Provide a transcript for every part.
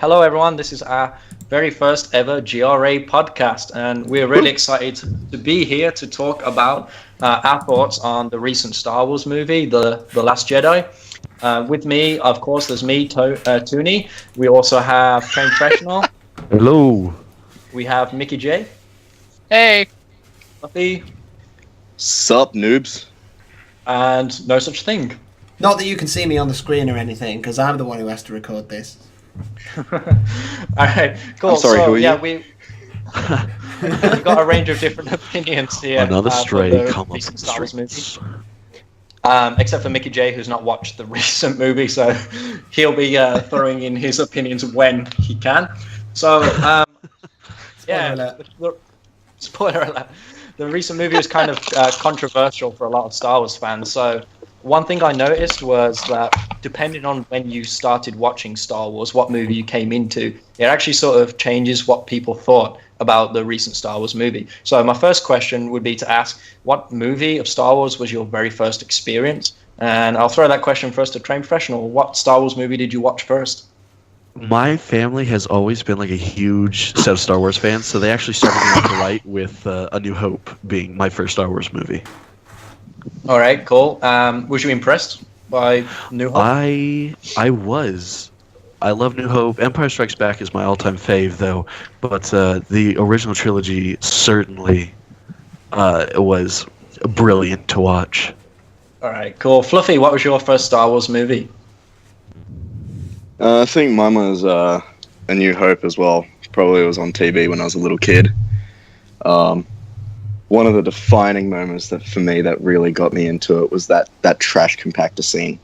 Hello, everyone. This is our very first ever GRA podcast, and we're really excited to be here to talk about our thoughts on the recent Star Wars movie, The Last Jedi. With me, of course, there's me, Tooney. We also have Train Professional. Hello. We have Mickey J. Hey. Fluffy. Sup, noobs. And No Such Thing. Not that you can see me on the screen or anything, because I'm the one who has to record this. Alright, cool. I'm sorry, who are you? We've got a range of different opinions here. Another stray for the come up recent the Star Wars streets. movie. Except for Mickey J, who's not watched the recent movie, so he'll be throwing in his opinions when he can. So, spoiler alert. The recent movie was kind of controversial for a lot of Star Wars fans. So, one thing I noticed was that depending on when you started watching Star Wars, what movie you came into, it actually sort of changes what people thought about the recent Star Wars movie. So my first question would be to ask, what movie of Star Wars was your very first experience? And I'll throw that question first to Train Professional. What Star Wars movie did you watch first? My family has always been like a huge set of Star Wars fans, so they actually started me off right with A New Hope being my first Star Wars movie. All right, cool. Was you impressed by New Hope? I was. I love New Hope. Empire Strikes Back is my all-time fave, though. But the original trilogy certainly was brilliant to watch. All right, cool. Fluffy, what was your first Star Wars movie? I think mine was A New Hope as well. Probably was on TV when I was a little kid. One of the defining moments that for me that really got me into it was that trash compactor scene.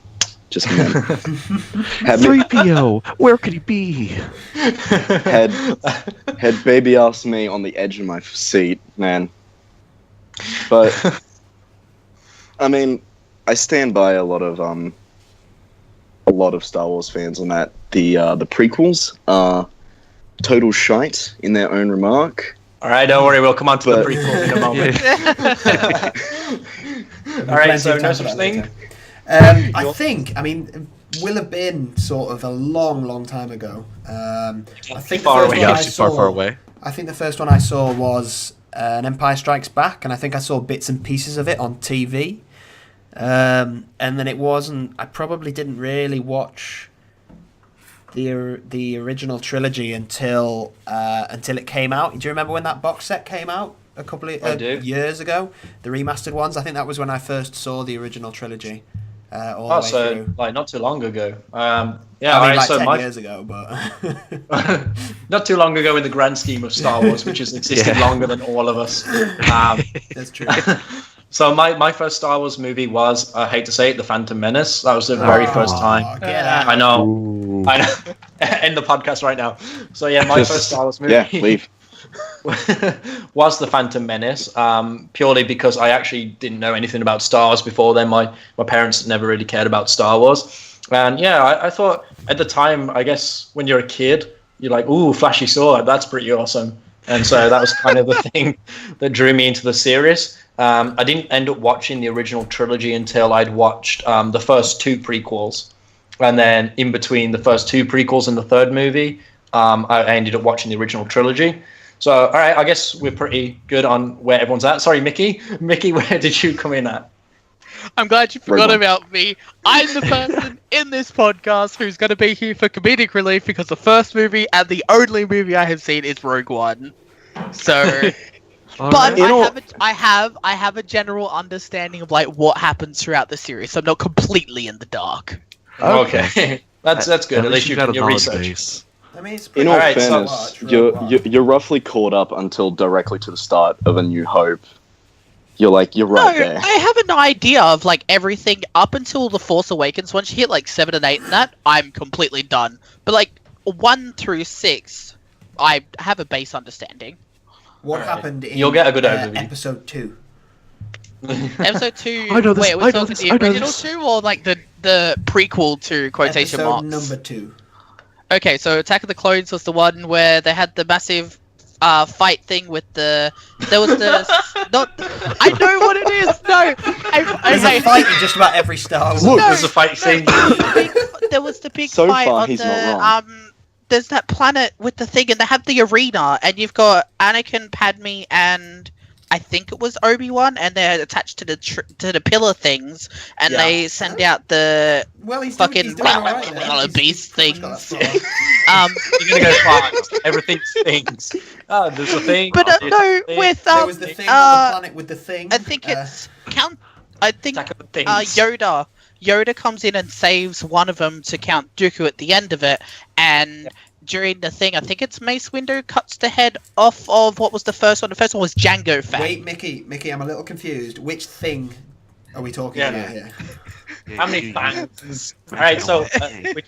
Just man, 3PO, where could he be? had baby asked me on the edge of my seat, man. But I mean, I stand by a lot of Star Wars fans on that. The prequels are total shite in their own remark. All right, don't worry. We'll come on to the prequel in a moment. All right, so No Such Thing. I think, will have been sort of a long time ago. I think far away. I think the first one I saw was An Empire Strikes Back, and I think I saw bits and pieces of it on TV. And then it wasn't. I probably didn't really watch the original trilogy until it came out. Do you remember when that box set came out a couple of years ago? The remastered ones. I think that was when I first saw the original trilogy. All the way through. Like not too long ago. Like 10 years ago, but not too long ago in the grand scheme of Star Wars, which has existed longer than all of us. That's true. So my first Star Wars movie was, I hate to say it, The Phantom Menace. That was the very first time. Get out. I know. End the podcast right now. So yeah, my first Star Wars movie. Yeah, leave. Was The Phantom Menace, purely because I actually didn't know anything about Star Wars before then. My parents never really cared about Star Wars. And yeah, I thought at the time, I guess when you're a kid, you're like, ooh, flashy sword, that's pretty awesome. And so that was kind of the thing that drew me into the series. I didn't end up watching the original trilogy until I'd watched the first two prequels. And then in between the first two prequels and the third movie, I ended up watching the original trilogy. So, all right, I guess we're pretty good on where everyone's at. Sorry, Mickey. Mickey, where did you come in at? I'm glad you forgot about me. I'm the person in this podcast who's going to be here for comedic relief because the first movie and the only movie I have seen is Rogue One. So, but I have a general understanding of like what happens throughout the series. So I'm not completely in the dark. Okay. That's good. At least you got your research. Base. It's In all fairness, you're roughly caught up until directly to the start of A New Hope. You're right there. I have an idea of like everything up until The Force Awakens. Once you hit like 7 and 8 and that, I'm completely done. But like 1 through 6, I have a base understanding. What happened in You'll get a good overview. episode 2? Episode 2. I know this, wait, we're talking the original this. 2 or like the prequel to quotation episode marks? number 2. Okay, so Attack of the Clones was the one where they had the massive fight thing with the. There was the. Not. I know what it is. No, There's a fight in just about every Star Wars. Look, there's a fight scene. There was the big So fight far, on he's the not wrong. there's that planet with the thing, and they have the arena, and you've got Anakin, Padme, and I think it was Obi-Wan, and they're attached to the pillar things, and they send out the fucking beast things. You're gonna go fast. Everything stings. Oh, there's a thing. But no, with there was the thing on the planet with the thing. I think it's Yoda. Yoda comes in and saves one of them to Count Dooku at the end of it, and during the thing, I think it's Mace Windu cuts the head off of what was the first one. The first one was Jango Fett. Wait, Mickey, I'm a little confused. Which thing are we talking about here? How many fans? All right, so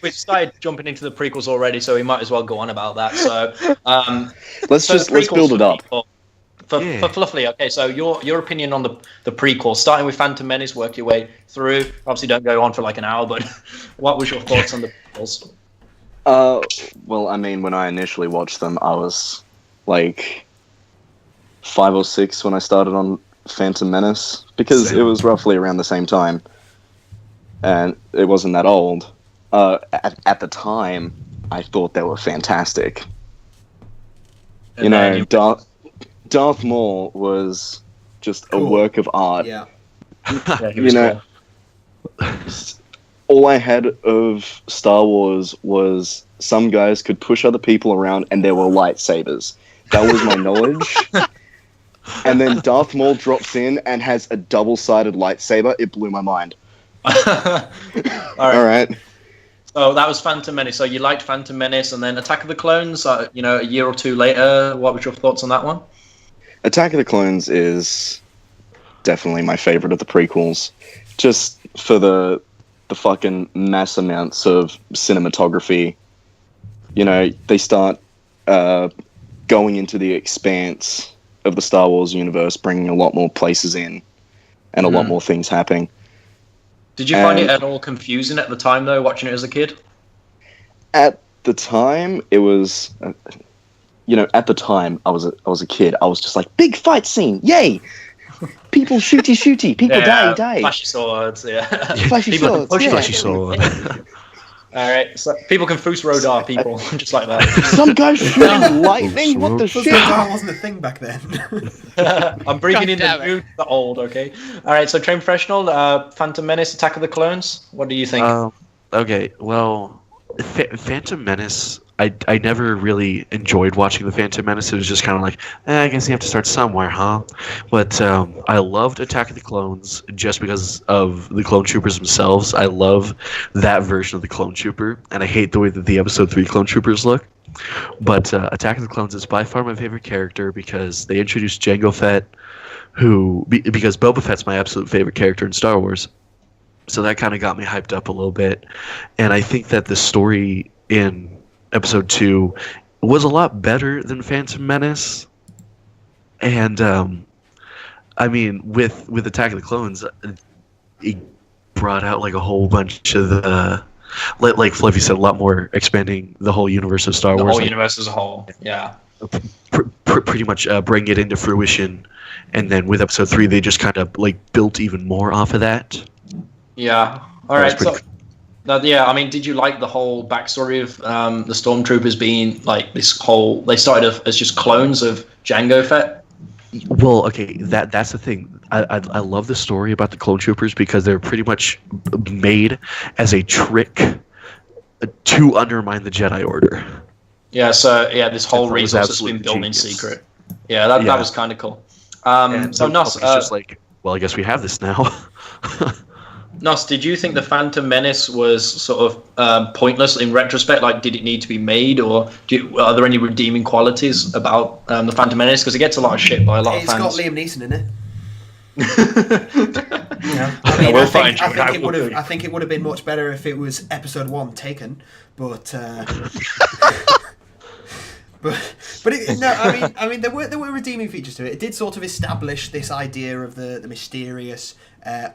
we started jumping into the prequels already, so we might as well go on about that. So let's build it up. For Fluffy, okay, so your opinion on the prequel, starting with Phantom Menace, work your way through. Obviously, don't go on for like an hour, but what was your thoughts on the prequels? Well, I mean, when I initially watched them, I was like 5 or 6 when I started on Phantom Menace, because it was roughly around the same time, and it wasn't that old. At the time, I thought they were fantastic. And Darth Maul was just a work of art. Yeah. All I had of Star Wars was some guys could push other people around and there were lightsabers. That was my knowledge. And then Darth Maul drops in and has a double-sided lightsaber. It blew my mind. All right. So that was Phantom Menace. So you liked Phantom Menace, and then Attack of the Clones, a year or two later. What was your thoughts on that one? Attack of the Clones is definitely my favorite of the prequels, just for the fucking mass amounts of cinematography. They start going into the expanse of the Star Wars universe, bringing a lot more places in and a lot more things happening. Did you find it at all confusing at the time, though, watching it as a kid? At the time, it was... at the time, I was a kid. I was just like, big fight scene, yay! People shooty, people die. Flashy swords, yeah. Flashy swords, Flashy sword. All right, so people can Foos Rodar people, just like that. Some guy shooting lightning. What the shit? That wasn't a thing back then. I'm bringing in the new, the old. Okay. All right. So, Train Professional, Phantom Menace, Attack of the Clones. What do you think? Okay. Well, Phantom Menace. I never really enjoyed watching the Phantom Menace. It was just kind of like, I guess you have to start somewhere, huh? But I loved Attack of the Clones just because of the clone troopers themselves. I love that version of the clone trooper, and I hate the way that the Episode 3 clone troopers look. But Attack of the Clones is by far my favorite character because they introduced Jango Fett, because Boba Fett's my absolute favorite character in Star Wars. So that kind of got me hyped up a little bit. And I think that the story in Episode 2 was a lot better than Phantom Menace. And, I mean, with Attack of the Clones, it brought out, like, a whole bunch of the... Like Fluffy said, a lot more expanding the whole universe of Star Wars. The whole universe as a whole, yeah. Pretty much bring it into fruition. And then with Episode 3, they just kind of, like, built even more off of that. Yeah. All right, so... yeah, I mean, did you like the whole backstory of the Stormtroopers being like this whole? They started as just clones of Jango Fett. Well, okay, that's the thing. I love the story about the clone troopers because they're pretty much made as a trick to undermine the Jedi Order. Yeah, so this whole resource has been built in secret. Yeah, that was kind of cool. So Nos, just like, well, I guess we have this now. Nos, did you think the Phantom Menace was sort of pointless in retrospect? Like, did it need to be made, or are there any redeeming qualities about the Phantom Menace? Because it gets a lot of shit by a lot of fans. It's got Liam Neeson in it. I think it would have been much better if it was Episode 1 Taken, but I mean, there were redeeming features to it. It did sort of establish this idea of the mysterious,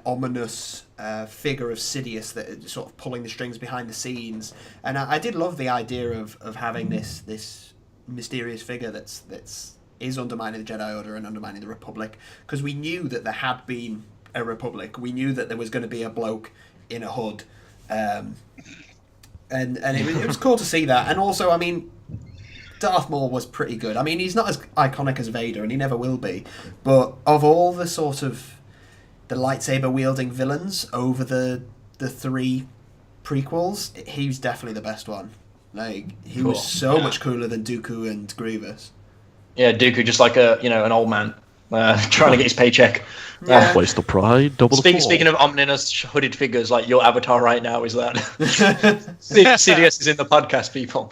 ominous figure of Sidious that is sort of pulling the strings behind the scenes, and I did love the idea of having this mysterious figure that is undermining the Jedi Order and undermining the Republic, because we knew that there had been a Republic. We knew that there was going to be a bloke in a hood and it was cool to see that. And also, I mean, Darth Maul was pretty good. I mean, he's not as iconic as Vader, and he never will be. But of all the sort of the lightsaber wielding villains over the 3 prequels, he was definitely the best one. Like, he was so much cooler than Dooku and Grievous. Yeah, Dooku just like an old man trying to get his paycheck. Twice the pride, double the fall. Speaking of ominous hooded figures, like your avatar right now is that. CDS is in the podcast, people.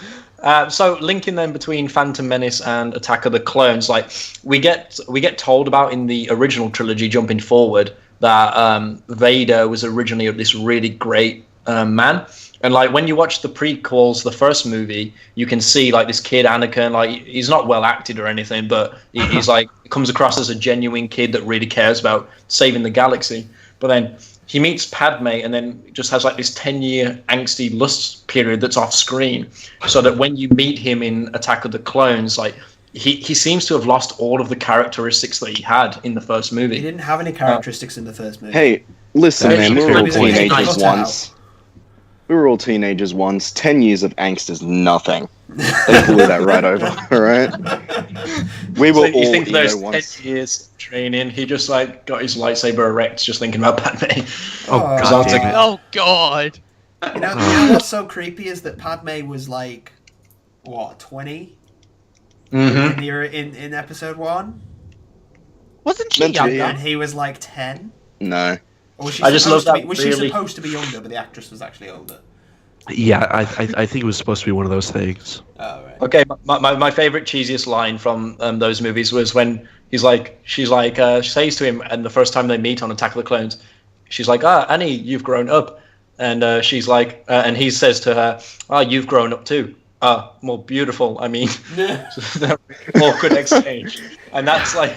So linking them between Phantom Menace and Attack of the Clones, like we get told about in the original trilogy, jumping forward, that Vader was originally this really great man. And like when you watch the prequels, the first movie, you can see like this kid Anakin, like he's not well acted or anything, but he's like comes across as a genuine kid that really cares about saving the galaxy. But then he meets Padme and then just has like this 10-year angsty lust period that's off screen. So that when you meet him in Attack of the Clones, like he seems to have lost all of the characteristics that he had in the first movie. He didn't have any characteristics in the first movie. Hey, listen, man, we were all teenagers once. We were all teenagers once. 10 years of angst is nothing. They blew that right over, all right? We were all, you think those 10 once. years of training, he just like got his lightsaber erect just thinking about Padme. Oh god. You know what's so creepy is that Padme was like, what, 20? In episode 1? Wasn't she younger? And he was like 10? No. Or was she I just love that. Was she supposed to be younger, but the actress was actually older? Yeah, I think it was supposed to be one of those things. Oh, right. Okay, my favorite cheesiest line from those movies was when she says to him, and the first time they meet on Attack of the Clones, she's like, Annie, you've grown up. And she's like, and he says to her, you've grown up too. More beautiful, I mean. Awkward exchange. And that's like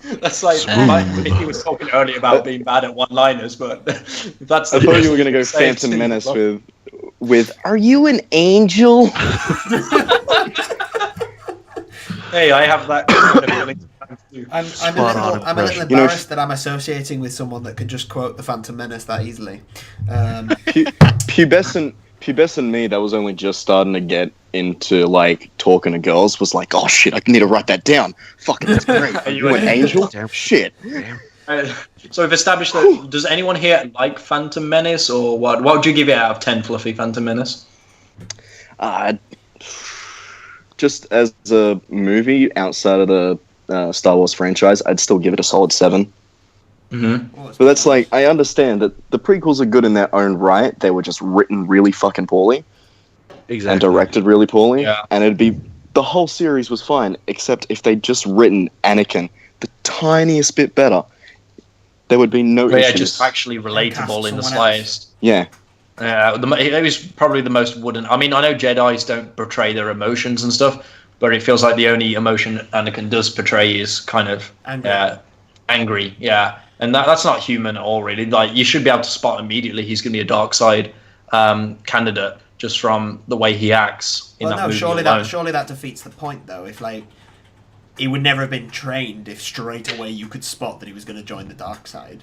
he was talking earlier about being bad at one-liners, but that's. I thought you were going to go Phantom Menace with "Are you an angel?" Hey, I have that kind of feeling sometimes too. I'm a little embarrassed that I'm associating with someone that could just quote the Phantom Menace that easily. Pubescent me, that was only just starting to get into like talking to girls, was like, oh shit, I need to write that down. Fucking that's great. Are you an angel? Shit. So we've established that. Does anyone here like Phantom Menace, or what? What would you give it out of 10, Fluffy Phantom Menace? Just as a movie outside of the Star Wars franchise, I'd still give it a solid 7. Mm-hmm. But that's like, I understand that the prequels are good in their own right. They were just written really fucking poorly. Exactly. And directed really poorly. Yeah. And the whole series was fine, except if they'd just written Anakin the tiniest bit better, there would be no issues. Yeah, just actually relatable in the slightest. Yeah. It was probably the most wooden. I mean, I know Jedis don't portray their emotions and stuff, but it feels like the only emotion Anakin does portray is kind of angry. Yeah. And that's not human at all, really. Like, you should be able to spot immediately he's going to be a darkside candidate just from the way he acts in that movie. Surely that defeats the point, though. If like he would never have been trained if straight away you could spot that he was going to join the dark side.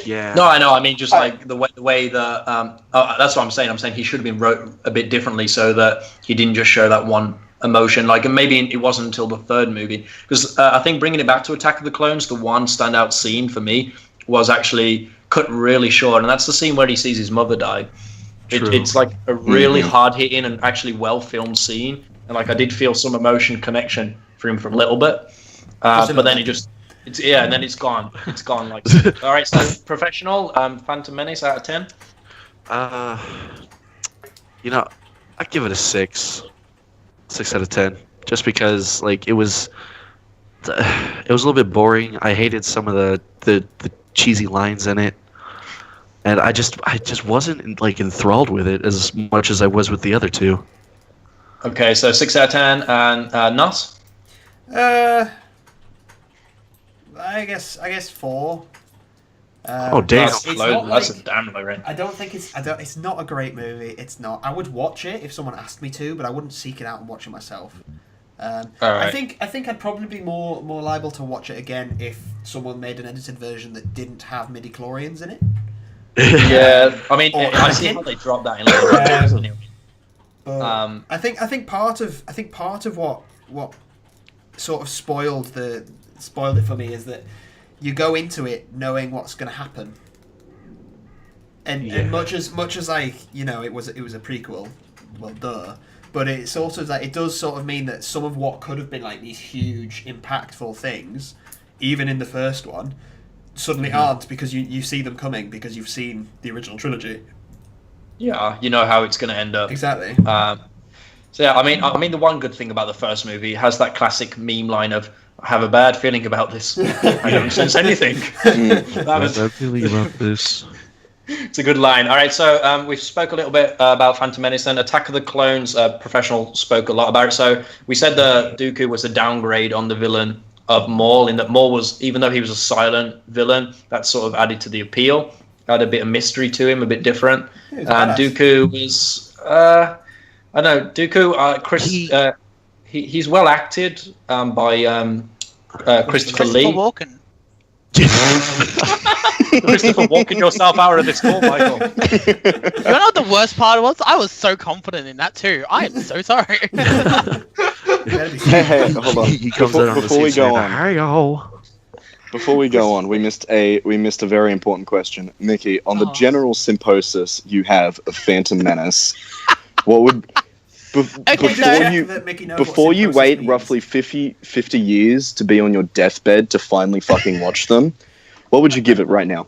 Yeah. No, I know. I mean, just like the way that. That's what I'm saying. I'm saying he should have been wrote a bit differently so that he didn't just show that one emotion. Like, and maybe it wasn't until the third movie, because I think bringing it back to Attack of the Clones, the one standout scene for me was actually cut really short, and that's the scene where he sees his mother die. It's like a really hard hitting and actually well filmed scene, and like I did feel some emotion connection for him for a little bit, but then and then it's gone. It's gone. Like, all right, so professional, Phantom Menace out of 10. I'd give it a 6. 6 out of 10, just because like it was a little bit boring. I hated some of the cheesy lines in it, and I just wasn't like enthralled with it as much as I was with the other two. Okay, so 6 out of 10, and Nos? I guess 4. Oh damn! That's a damn low rate. I don't think it's not a great movie. It's not. I would watch it if someone asked me to, but I wouldn't seek it out and watch it myself. Right. I think I'd probably be more liable to watch it again if someone made an edited version that didn't have midi-chlorians in it. Yeah, I mean, Or I see Anakin. how they dropped that in later anyway. But I think part of what sort of spoiled it for me is that you go into it knowing what's going to happen, and much as like, you know, it was a prequel, well, duh. But it sort of like, it does sort of mean that some of what could have been like these huge impactful things, even in the first one, suddenly aren't, because you see them coming because you've seen the original trilogy. Yeah, you know how it's going to end up. Exactly. So yeah, I mean, the one good thing about the first movie, it has that classic meme line of "I have a bad feeling about this. I don't sense anything." It's a good line. All right, so we spoke a little bit about Phantom Menace, and Attack of the Clones. Professional spoke a lot about it. So we said that Dooku was a downgrade on the villain of Maul, in that Maul was, even though he was a silent villain, that sort of added to the appeal. Had a bit of mystery to him, a bit different. And Dooku was, I don't know, Dooku. He's well acted by Christopher Lee. Walken. Christopher, walking yourself out of this call, Michael. You know what the worst part was? I was so confident in that too. I am so sorry. Hey, hold on. He comes out on the Before we scene go saying, on, "Hi-yo." Before we go on, we missed a very important question, Mickey. On the general symbiosis you have of Phantom Menace, what would before you wait roughly 50 years to be on your deathbed to finally fucking watch them, what would you give it right now?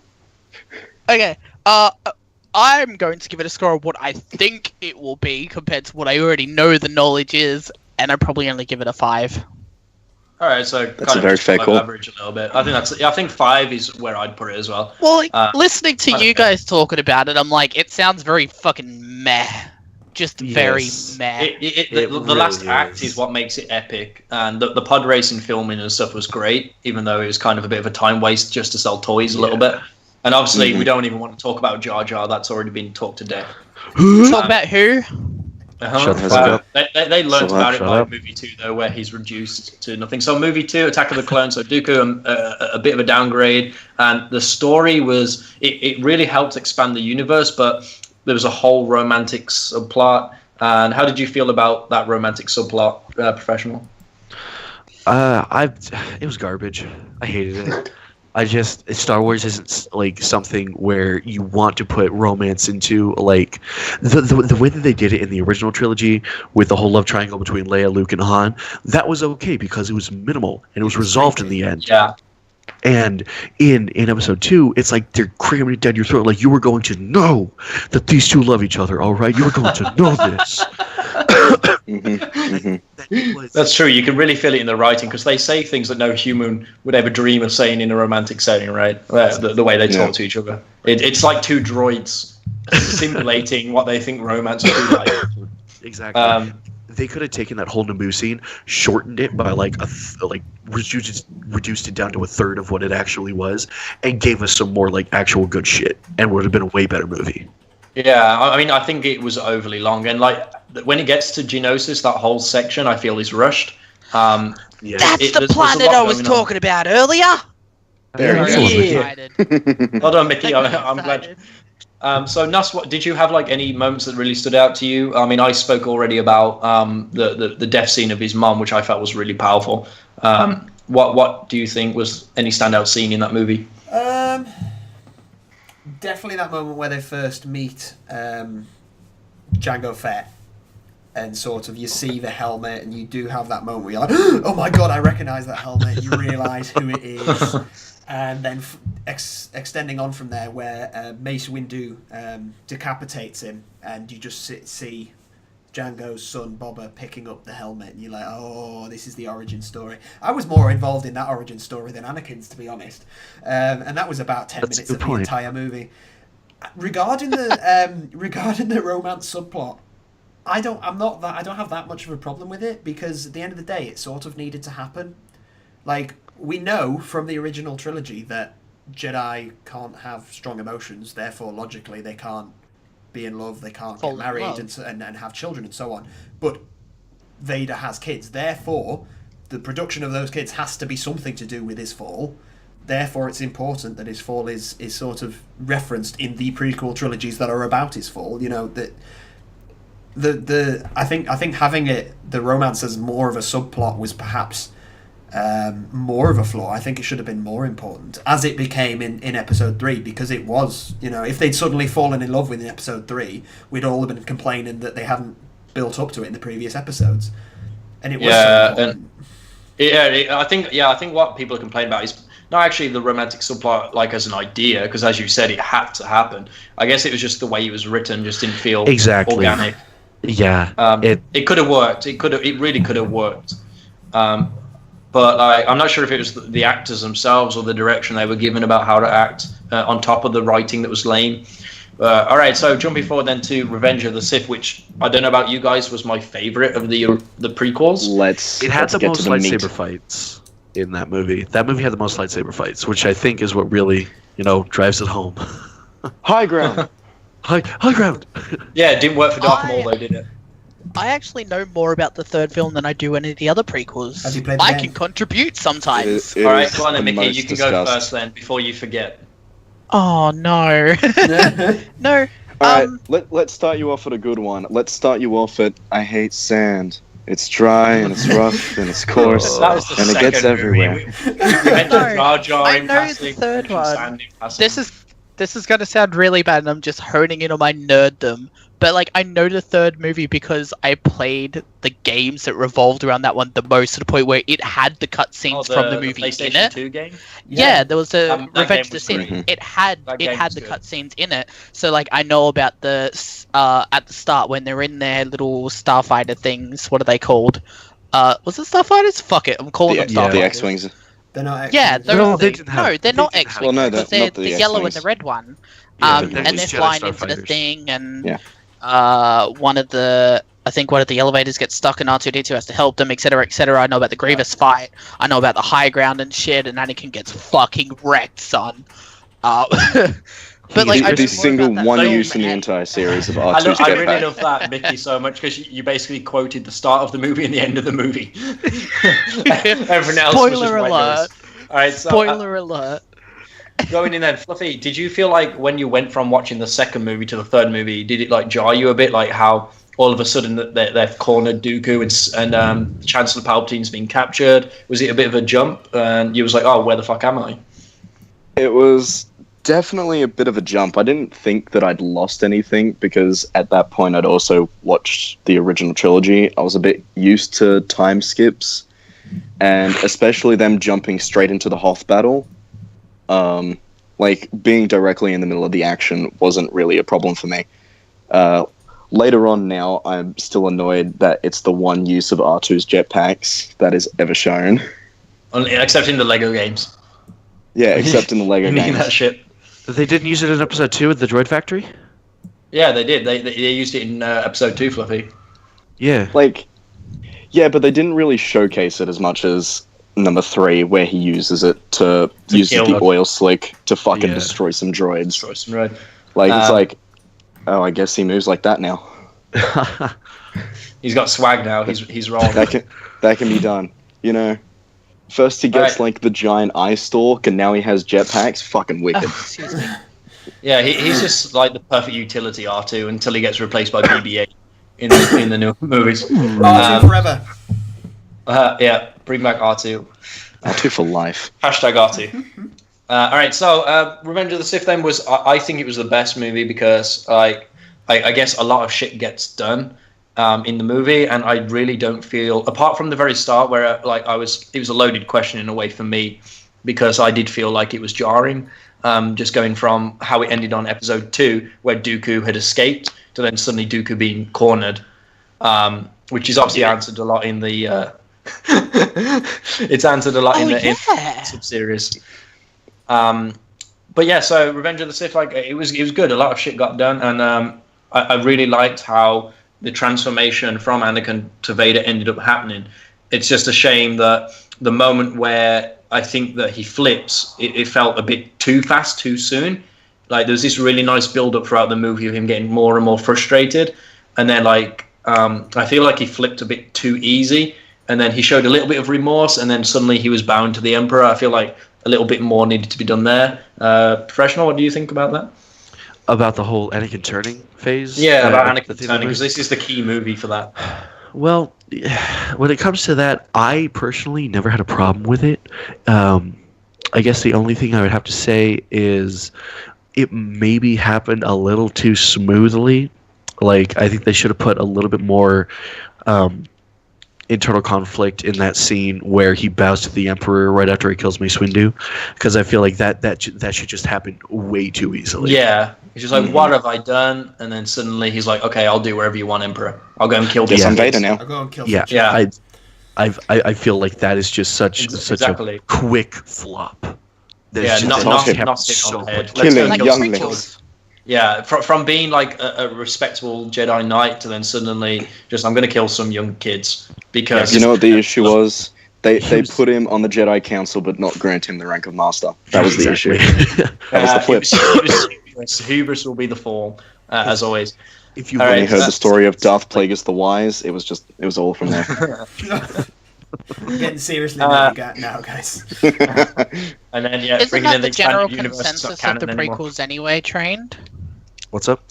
Okay, I'm going to give it a score of what I think it will be compared to what I already know the knowledge is, and I'd probably only give it a 5. All right, so that's kind a very fair call. Average a little bit. I think 5 is where I'd put it as well. Well, like, listening to you guys talking about it, I'm like, it sounds very fucking meh. Just very meh. The last act is what makes it epic, and the pod racing filming and stuff was great, even though it was kind of a bit of a time waste just to sell toys a little bit. And obviously, we don't even want to talk about Jar Jar. That's already been talked to death. Talk about who? They learned about it by movie 2, though, where he's reduced to nothing. So movie 2, Attack of the Clones, so Dooku, a bit of a downgrade, and the story was, it really helped expand the universe, but there was a whole romantic subplot. And how did you feel about that romantic subplot, Professional? It was garbage. I hated it. Star Wars isn't like something where you want to put romance into, like the way that they did it in the original trilogy with the whole love triangle between Leia, Luke, and Han. That was okay because it was minimal and it was resolved in the end. Yeah. And in episode 2, it's like they're cramming it down your throat. Like, you were going to know that these two love each other, all right? You were going to know this. That's true. You can really feel it in the writing, because they say things that no human would ever dream of saying in a romantic setting, right? The way they talk to each other. It's like two droids simulating what they think romance would be like. Exactly. They could have taken that whole Naboo scene, shortened it by reduced it down to a third of what it actually was, and gave us some more like actual good shit, and would have been a way better movie. Yeah, I mean, I think it was overly long, and like when it gets to Geonosis, that whole section I feel is rushed. That's the planet I was talking about earlier. Well done, Mickey. I'm glad. So Nuss, did you have like any moments that really stood out to you? I mean, I spoke already about the death scene of his mom, which I felt was really powerful. What do you think was any standout scene in that movie? Definitely that moment where they first meet Jango Fett, and sort of you see the helmet, and you do have that moment where you're like, oh my god, I recognise that helmet. You realise who it is. And then extending on from there, where Mace Windu decapitates him, and you just see Jango's son Boba picking up the helmet, and you're like, oh, this is the origin story. I was more involved in that origin story than Anakin's, to be honest. And that was about 10 minutes of the entire movie. Regarding the romance subplot, I don't have that much of a problem with it, because at the end of the day, it sort of needed to happen. Like, we know from the original trilogy that Jedi can't have strong emotions, therefore logically they can't be in love, they can't get married and have children and so on. But Vader has kids, therefore the production of those kids has to be something to do with his fall. therefore it's important that his fall is sort of referenced in the prequel trilogies that are about his fall. You know, that I think having the romance as more of a subplot was perhaps more of a flaw. I think it should have been more important, as it became in episode 3, because it was, you know, if they'd suddenly fallen in love with in episode 3, we'd all have been complaining that they hadn't built up to it in the previous episodes, and it was so important. I think what people are complaining about is not actually the romantic subplot, like as an idea, because as you said, it had to happen. I guess it was just the way it was written just didn't feel organic. Yeah, it could have worked. It really could have worked. But like, I'm not sure if it was the actors themselves or the direction they were given about how to act on top of the writing that was lame. All right, so jumping forward then to Revenge of the Sith, which I don't know about you guys, was my favorite of the prequels. It had the most lightsaber fights in that movie. That movie had the most lightsaber fights, which I think is what really, you know, drives it home. High ground. High ground. Yeah, it didn't work for Darth Maul though, did it? I actually know more about the third film than I do any of the other prequels. Have you played the I game? can contribute sometimes. All right, go on then, Mickey. You can go first then, before you forget. Oh no, no. All right, let's start you off at a good one. Let's start you off at I hate sand. It's dry and it's rough and it's coarse and it gets everywhere. I know the third one. This is gonna sound really bad, and I'm just honing in on my nerddom. But like, I know the third movie because I played the games that revolved around that one the most, to the point where it had the cutscenes from the movie in it. 2 game? Yeah, there was a Revenge of the Sith. great. It had the cutscenes in it. So like, I know about the at the start when they're in their little starfighter things. What are they called? Was it starfighters? Fuck it, I'm calling them starfighters. The X-wings. They're not X-Wings. Yeah, they're not X-Wings. Well, no, because they're not the the yellow and X-Wings. the red one. Yeah, And they're Jedi flying into the starfighters. thing, and Yeah. one of the elevators gets stuck, and R2-D2 has to help them, etc., etc. I know about the Grievous fight. I know about the high ground and shit, and Anakin gets fucking wrecked, son. But like, the single one use in the entire series of R2's I really jetpack. love that, Mickey, so much, because you basically quoted the start of the movie and the end of the movie. Everyone else was just Spoiler right alert. All right, so Spoiler alert. going in then, Fluffy, did you feel like when you went from watching the second movie to the third movie, did it like jar you a bit, like how all of a sudden they've cornered Dooku and Chancellor Palpatine's been captured? Was it a bit of a jump, and you was like, oh, where the fuck am I? It was definitely a bit of a jump. I didn't think that I'd lost anything, because at that point I'd also watched the original trilogy. I was a bit used to time skips, and especially them jumping straight into the Hoth battle. Like, being directly in the middle of the action wasn't really a problem for me. Later on now, I'm still annoyed that it's the one use of R2's jetpacks that is ever shown. Except in the Lego games. Yeah, except in the Lego You mean games. that shit? They didn't use it in episode 2 at the Droid Factory? Yeah, they did. They used it in episode 2, Fluffy. Yeah. Like, yeah, but they didn't really showcase it as much as number 3, where he uses it to use the kill oil slick to fucking Yeah. destroy some droids. Destroy some road. Like, it's like, oh, I guess he moves like that now. He's got swag now. He's rolling. That can be done. You know, first he gets Right. like the giant eye stalk, and now he has jetpacks. Fucking wicked. Excuse me. Yeah, he's just like the perfect utility R2 until he gets replaced by BB-8 in the new movies. R2 forever. Yeah, bring back R2. R2 for life. Hashtag R2. All right, so Revenge of the Sith then was, I think it was the best movie because I guess a lot of shit gets done in the movie, and I really don't feel, apart from the very start where it was a loaded question in a way for me, because I did feel like it was jarring, just going from how it ended on episode 2 where Dooku had escaped to then suddenly Dooku being cornered, which is obviously answered a lot in the it's answered a lot in the sub-series. But yeah, so Revenge of the Sith, like it was good. A lot of shit got done, and I really liked how the transformation from Anakin to Vader ended up happening. It's just a shame that the moment where I think that he flips, it felt a bit too fast, too soon. Like there's this really nice build up throughout the movie of him getting more and more frustrated, and then like I feel like he flipped a bit too easy. And then he showed a little bit of remorse, and then suddenly he was bound to the Emperor. I feel like a little bit more needed to be done there. Professional, what do you think about that? About the whole Anakin turning phase? Yeah, about Anakin turning, because this is the key movie for that. Well, when it comes to that, I personally never had a problem with it. I guess the only thing I would have to say is it maybe happened a little too smoothly. Like, I think they should have put a little bit more internal conflict in that scene where he bows to the Emperor right after he kills Mace Windu, because I feel like that should just happen way too easily. Yeah, he's just like, what have I done? And then suddenly he's like, okay, I'll do whatever you want, Emperor. I'll go and kill Yes, I'm kids. Vader now. I'll go and kill Yeah, some yeah. children. I feel like that is just such Exactly. a quick flop. Yeah, Just- knock it it happens on the so head. quick. Let's go Killing kill some younglings. kids. Yeah, from being like a respectable Jedi Knight to then suddenly just, I'm going to kill some young kids because... You know what the issue was? They put him on the Jedi Council, but not grant him the rank of Master. That was the issue. That was the flip. Hubris will be the fall, as always. If you All When right, you heard the that's- story of Darth Plagueis the Wise, it was all from there. We're getting seriously now, guys. And then, yeah, Isn't bringing that in the the general expanded universe is not consensus of canon the anymore. prequels anyway, Trained? What's up?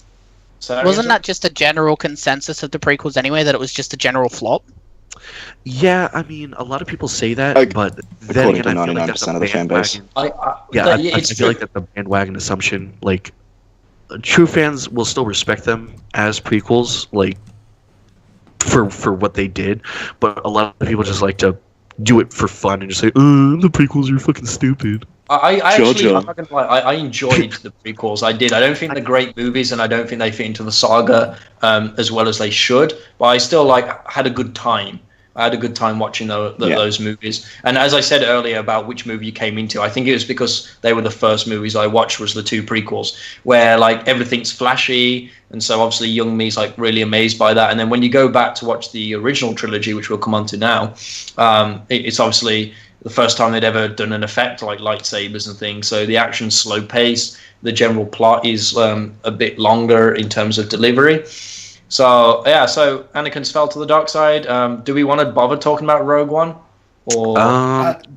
So, Wasn't that just a general consensus of the prequels anyway, that it was just a general flop? Yeah, I mean, a lot of people say that, Like, but then according again, to I feel like that's 99% a of the fan base. bandwagon. Yeah, I it's feel like that's a bandwagon assumption. Like, true fans will still respect them as prequels, like, for what they did, but a lot of people just like to do it for fun and just say, the prequels are fucking stupid. I actually, Jojo. I'm not gonna lie, I enjoyed the prequels. I did. I don't think they're great movies, and I don't think they fit into the saga as well as they should. But I still had a good time. I had a good time watching those movies. And as I said earlier about which movie you came into, I think it was because they were the first movies I watched was the two prequels, where like everything's flashy, and so obviously young me's like really amazed by that. And then when you go back to watch the original trilogy, which we'll come on to now, it's obviously the first time they'd ever done an effect like lightsabers and things. So the action's slow paced, the general plot is a bit longer in terms of delivery. So yeah, so Anakin's fell to the dark side. Do we want to bother talking about Rogue One? Or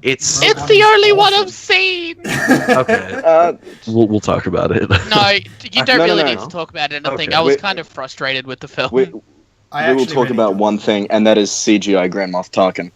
It's It's the only one I've seen! okay. We'll talk about it. No, you don't No, really no, need no. to talk about anything. Okay. I was We- kind of frustrated with the film. We will talk about don't. one thing, and that is CGI Grand Moff Tarkin.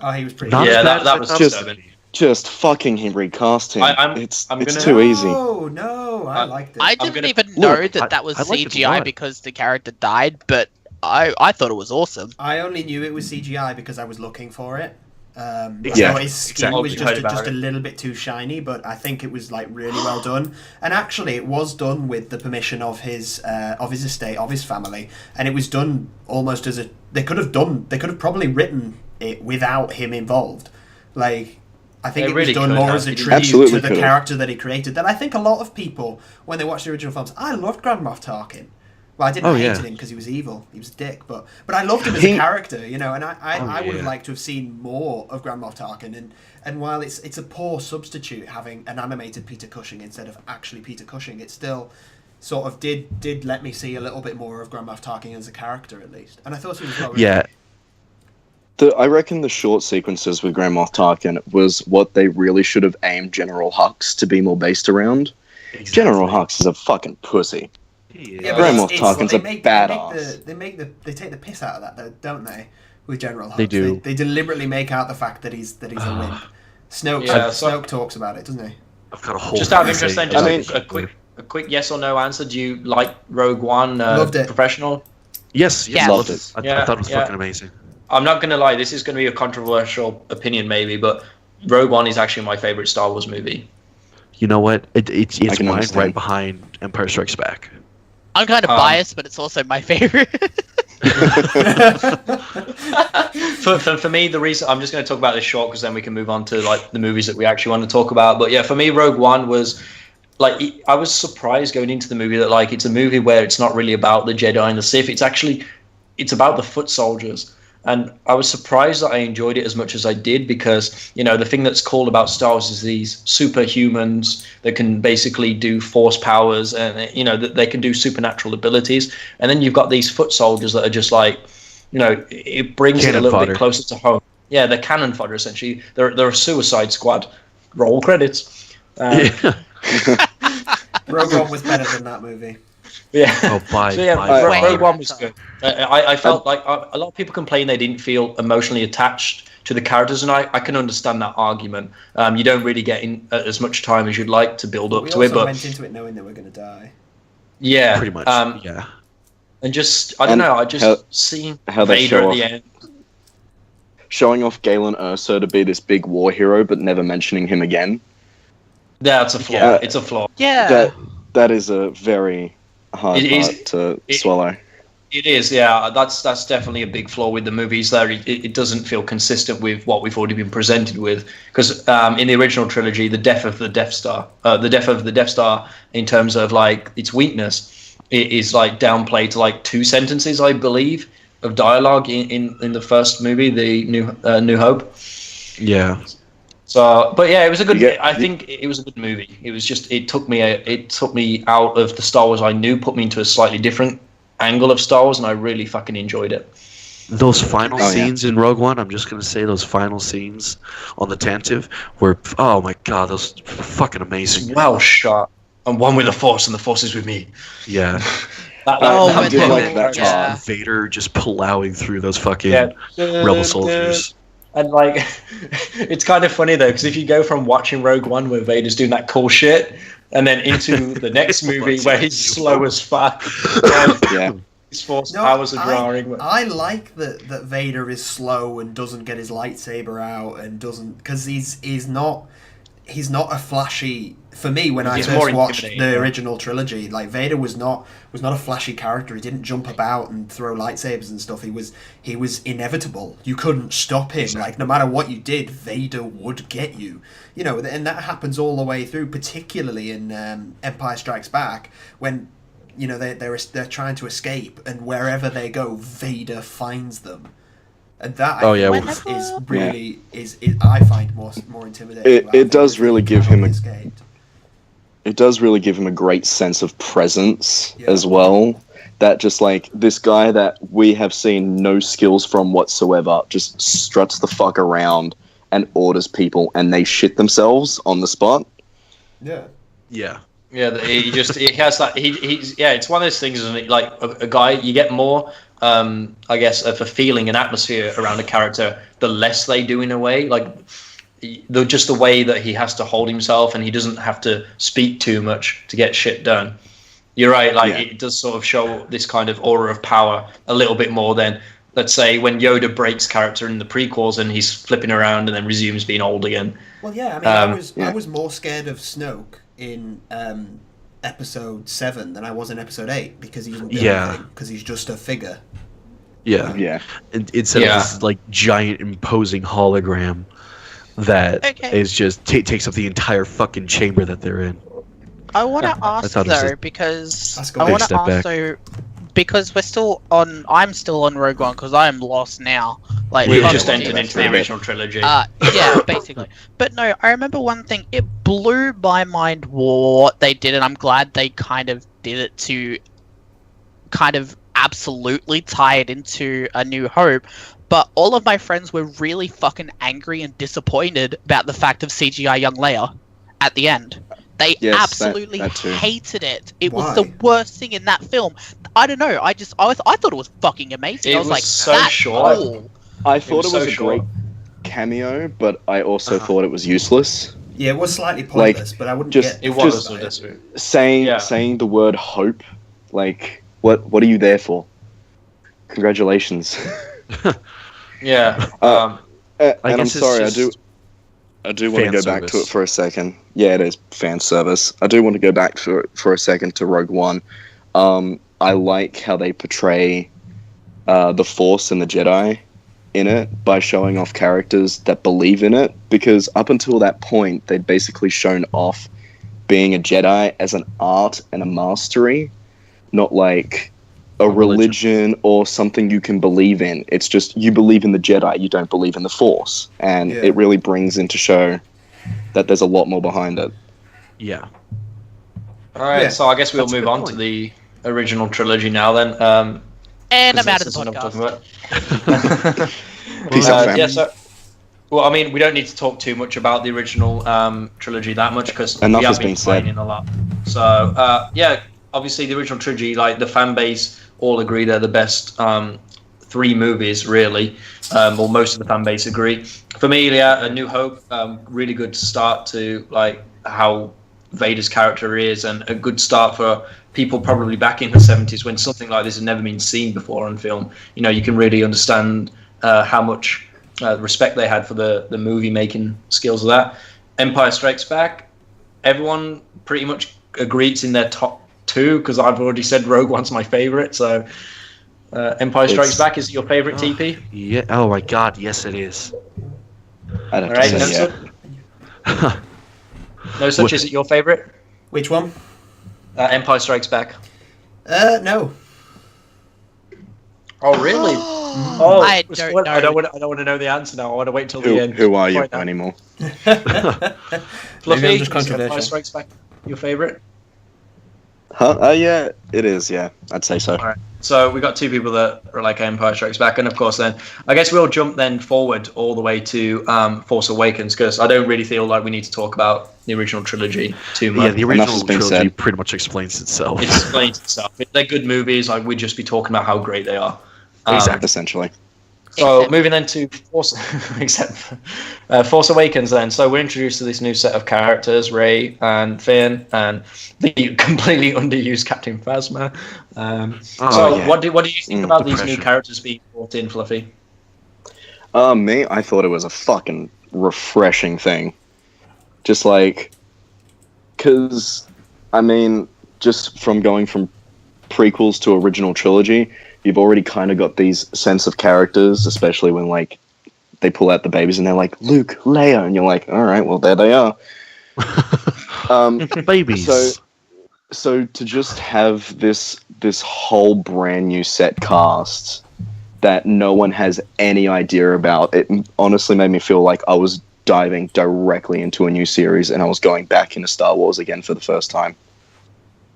Oh, he was pretty Not good. Yeah, as bad that as was I thought. disturbing. Just fucking him, recast him. It's I'm gonna- too easy. No, I liked it. I I'm didn't gonna- even know Look, that was I liked it a CGI lot. because the character died, but I thought it was awesome. I only knew it was CGI because I was looking for it. Yeah, so his skin exactly. was You heard about just a it. little bit too shiny, but I think it was like really well done. And actually, it was done with the permission of his estate, of his family, and it was done almost as a. They could have probably written it without him involved. Like, I think They it really was done could more have. as a They tribute absolutely to the could have. character that he created. That I think a lot of people, when they watch the original films, I loved Grand Moff Tarkin. Well, I didn't hate him because he was evil. He was a dick, but I loved him as a character, you know. And I would have liked to have seen more of Grand Moff Tarkin. And while it's a poor substitute having an animated Peter Cushing instead of actually Peter Cushing, it still sort of did let me see a little bit more of Grand Moff Tarkin as a character at least. And I thought he was well written. Yeah, I reckon the short sequences with Grand Moff Tarkin was what they really should have aimed General Hux to be more based around. exactly. General Hux is a fucking pussy. Yeah, Grand but Moff Tarkin's a badass. They take the piss out of that, though, don't they? With General Hux, They do. They deliberately make out the fact that he's a wimp. Snoke, Yeah, so- Snoke talks about it, doesn't he? I've got a whole. Just out of thing to interest, say then, just about it. a quick yes or no answer. Do you like Rogue One? Loved it. Professional? Yes, Yeah. loved Loved it. Yeah, I thought it was yeah. fucking amazing. I'm not going to lie, this is going to be a controversial opinion maybe, but Rogue One is actually my favorite Star Wars movie. You know what? It's can mine understand. right behind Empire Strikes Back. I'm kind of biased, but it's also my favorite. For me, the reason I'm just going to talk about this short because then we can move on to like the movies that we actually want to talk about. But yeah, for me, Rogue One was like I was surprised going into the movie that like it's a movie where it's not really about the Jedi and the Sith. It's about the foot soldiers. And I was surprised that I enjoyed it as much as I did because, you know, the thing that's cool about Star Wars is these superhumans that can basically do force powers and, you know, that they can do supernatural abilities. And then you've got these foot soldiers that are just like, you know, it brings it a Cannon little fodder. bit closer to home. Yeah, they're cannon fodder, essentially. They're a suicide squad. roll credits. Rogue One was better than that movie. Yeah. Oh, Rogue One was good. I felt like a lot of people complain they didn't feel emotionally attached to the characters, and I can understand that argument. You don't really get in as much time as you'd like to build up to it, but went into it knowing they were going to die. Yeah, pretty much. Yeah, and just I don't know. I just seen Vader at the end, showing off Galen Erso to be this big war hero, but never mentioning him again. That's a flaw. It's a flaw. Yeah, that is a very hard part to swallow. It is, yeah. That's definitely a big flaw with the movies. There, it doesn't feel consistent with what we've already been presented with. Because in the original trilogy, the death of the Death Star, in terms of like its weakness, it is like downplayed to like 2 sentences, I believe, of dialogue in the first movie, the New Hope. Yeah. So, but yeah, it was a good. I think it was a good movie. It was just it took me out of the Star Wars I knew, put me into a slightly different angle of Star Wars, and I really fucking enjoyed it. Those final scenes in Rogue One, I'm just gonna say those final scenes on the Tantive were, oh my god, those were fucking amazing. Well shot. I'm one with the Force, and the Force is with me. Yeah. I did like that. Vader just plowing through those fucking rebel soldiers. And like, it's kind of funny though, because if you go from watching Rogue One where Vader's doing that cool shit, and then into the next movie where he's slow as fuck, his force powers are drawing. I like that Vader is slow and doesn't get his lightsaber out and doesn't, because he's not a flashy. For me, when I first watched the original trilogy, like Vader was not a flashy character. He didn't jump about and throw lightsabers and stuff. He was inevitable. You couldn't stop him. Exactly. Like no matter what you did, Vader would get you. You know, and that happens all the way through, particularly in Empire Strikes Back, when you know they're trying to escape, and wherever they go, Vader finds them. And that is really I find more intimidating. It does really give him It does really give him a great sense of presence as well. That just like this guy that we have seen no skills from whatsoever just struts the fuck around and orders people, and they shit themselves on the spot. Yeah. Yeah. Yeah, he has that. It's one of those things, isn't it? Like a guy, you get more, I guess, of a feeling and atmosphere around a character the less they do in a way. Like just the way that he has to hold himself, and he doesn't have to speak too much to get shit done. You're right. Like it does sort of show this kind of aura of power a little bit more than, let's say, when Yoda breaks character in the prequels and he's flipping around and then resumes being old again. Well, yeah. I mean, I was more scared of Snoke in episode 7 than I was in episode 8 because he doesn't do anything, because he's just a figure. Yeah. Yeah. Instead of this like giant imposing hologram that is just takes up the entire fucking chamber that they're in. I want to ask though, because I want to ask though, because I'm still on Rogue One because I am lost now. Like we've just entered into the original trilogy. Yeah, basically. But no, I remember one thing. It blew my mind what they did, and I'm glad they kind of did it to kind of absolutely tie it into A New Hope. But all of my friends were really fucking angry and disappointed about the fact of CGI young Leia at the end. They absolutely hated it. It was the worst thing in that film. I don't know. I thought it was fucking amazing. I was like, so short. Cool. I thought it was a great cameo, but I also thought it was useless. Yeah, it was slightly pointless, but I wouldn't get it. Was saying the word hope. Like, what are you there for? Congratulations. Yeah. And I'm sorry, I do want to go back to it for a second. Yeah, it is fan service. I do want to go back for a second to Rogue One. I like how they portray the Force and the Jedi in it by showing off characters that believe in it, because up until that point, they'd basically shown off being a Jedi as an art and a mastery, not like a religion or something you can believe in. It's just you believe in the Jedi, you don't believe in the Force. And it really brings into show that there's a lot more behind it. Yeah. Alright, so I guess we'll move on to the original trilogy now then. And I'm out of the podcast. Peace out, fam. Well, I mean, we don't need to talk too much about the original trilogy that much because we Enough have has been been said. complaining a lot. So, yeah, obviously the original trilogy, like the fan base all agree they're the best 3 movies, really, or most of the fan base agree. For me, yeah, A New Hope, really good start to like how Vader's character is, and a good start for people probably back in the 70s when something like this had never been seen before on film. You know, you can really understand how much respect they had for the movie making skills of that. Empire Strikes Back, everyone pretty much agrees in their top 2 because I've already said Rogue One's my favorite. So Empire Strikes Back is your favorite, TP? Yeah. Oh my God, yes it is. I'd have All right, to say, yeah. No Such is it your favorite? Which one? Empire Strikes Back. No. Oh really? I don't know. I don't want to know the answer now. I want to wait till the end. Who are you Right now. anymore? Fluffy, Maybe I'm just is controversial. Empire Strikes Back your favorite? Huh? Yeah, it is. Yeah, I'd say so. All right. So we got 2 people that are like Empire Strikes Back, and of course, then I guess we'll jump then forward all the way to Force Awakens because I don't really feel like we need to talk about the original trilogy too much. Yeah, the original has been trilogy said. pretty much explains itself. It explains itself. They're good movies. Like we'd just be talking about how great they are. Exactly. Essentially. So moving then to Force Awakens then. So we're introduced to this new set of characters, Rey and Finn, and the completely underused Captain Phasma. What do you think about these new characters being brought in, Fluffy? Me, I thought it was a fucking refreshing thing. Just like, because, I mean, just from going from prequels to original trilogy, you've already kind of got these sense of characters, especially when, like, they pull out the babies and they're like, Luke, Leia, and you're like, all right, well, there they are. Babies. So to just have this whole brand new set cast that no one has any idea about, it honestly made me feel like I was diving directly into a new series and I was going back into Star Wars again for the first time.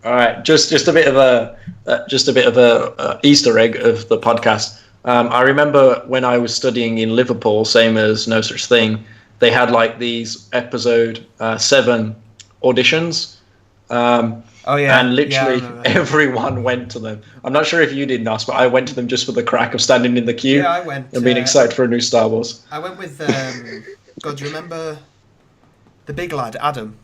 All right, just a bit of a Easter egg of the podcast. I remember when I was studying in Liverpool, same as No Such Thing, they had like these episode 7 auditions. Oh yeah. And literally everyone went to them. I'm not sure if you did, Nas, but I went to them just for the crack of standing in the queue. Yeah, I went. And being excited for a new Star Wars. I went with. God, do you remember the big lad, Adam?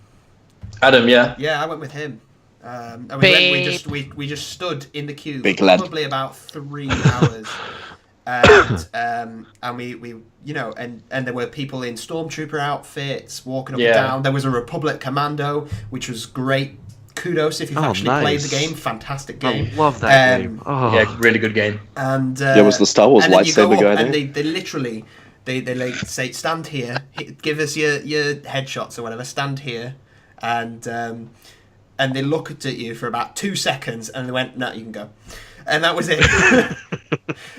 Adam, yeah. Yeah, I went with him. And we just stood in the queue Big for lad. probably about 3 hours. And we you know, and there were people in stormtrooper outfits walking up and down. There was a Republic Commando, which was great. Kudos if you've actually played the game. Fantastic game. I love that game. Oh. Yeah, really good game. And There was the Star Wars lightsaber guy there. and they literally they like say, stand here, give us your headshots or whatever, stand here, and they looked at you for about 2 seconds and they went, no, you can go. And that was it.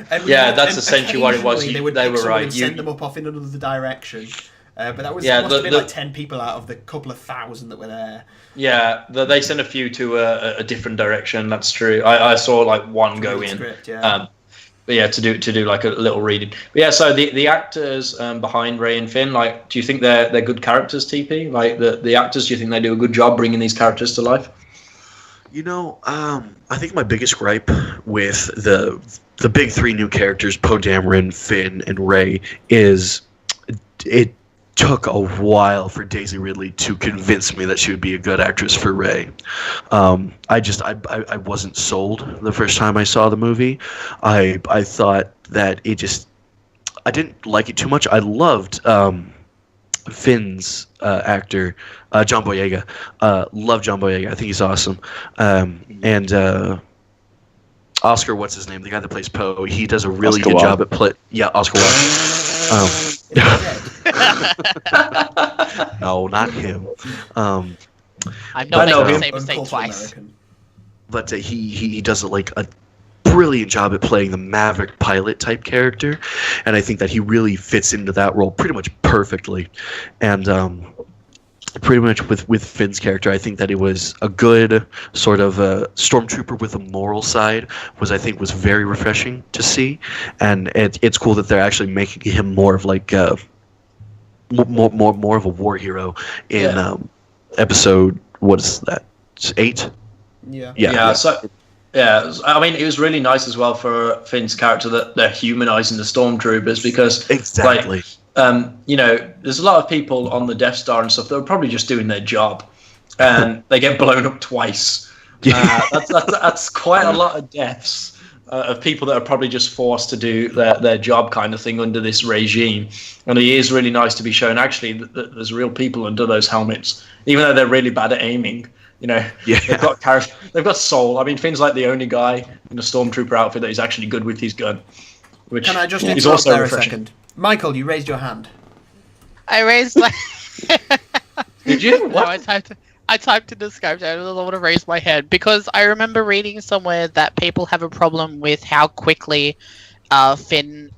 That's essentially what it was. They would they pick were someone right. and send them up off in another direction. But that was must have been like 10 people out of the couple of thousand that were there. Yeah, they sent a few to a different direction. That's true. I saw like one go in. Script, yeah. But yeah, to do like a little reading. But yeah, so the actors behind Rey and Finn, like, do you think they're good characters, TP? Like the actors, do you think they do a good job bringing these characters to life? You know, I think my biggest gripe with the big 3 new characters, Poe Dameron, Finn, and Rey, is it took a while for Daisy Ridley to convince me that she would be a good actress for Rey. I wasn't sold the first time I saw the movie. I thought that I didn't like it too much. I loved Finn's actor, John Boyega. Love John Boyega. I think he's awesome. And Oscar, what's his name? The guy that plays Poe. He does a really Oscar good Wilde. job at play. Yeah, Oscar Wilde. No, not him. I'm not making the same mistake twice. But he does like a brilliant job at playing the maverick pilot type character, and I think that he really fits into that role pretty much perfectly. And pretty much with Finn's character, I think that it was a good sort of stormtrooper with a moral side, was very refreshing to see, and it's cool that they're actually making him more of like more of a war hero in episode, what is that? 8? Yeah. So I mean, it was really nice as well for Finn's character that they're humanizing the stormtroopers, because exactly. There's a lot of people on the Death Star and stuff that are probably just doing their job, and they get blown up twice. That's quite a lot of deaths of people that are probably just forced to do their job kind of thing under this regime. And it is really nice to be shown actually that there's real people under those helmets, even though they're really bad at aiming. They've got character, they've got soul. I mean, Finn's like the only guy in a stormtrooper outfit that is actually good with his gun. Which Can I just is interrupt also there refreshing. a second? Michael, you raised your hand. I raised my. Did you? No, I typed in the script. I don't want to raise my hand because I remember reading somewhere that people have a problem with how quickly Finn.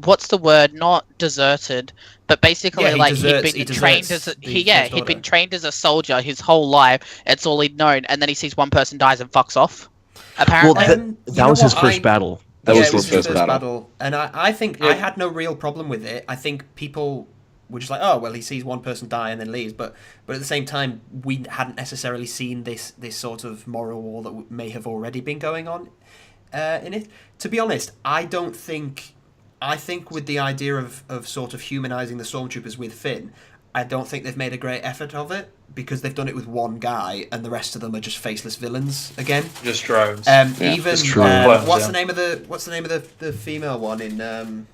What's the word? Not deserted, but basically he'd been trained as a soldier his whole life. It's all he'd known, and then he sees one person dies and fucks off. Apparently, that was his first battle. That was his first battle. And I think I had no real problem with it. I think people were just like, oh, well, he sees one person die and then leaves. But at the same time, we hadn't necessarily seen this sort of moral war that may have already been going on in it. To be honest, I think with the idea of sort of humanizing the stormtroopers with Finn, I don't think they've made a great effort of it, because they've done it with one guy and the rest of them are just faceless villains again. Just drones. Even that's true. what's the name of the female one in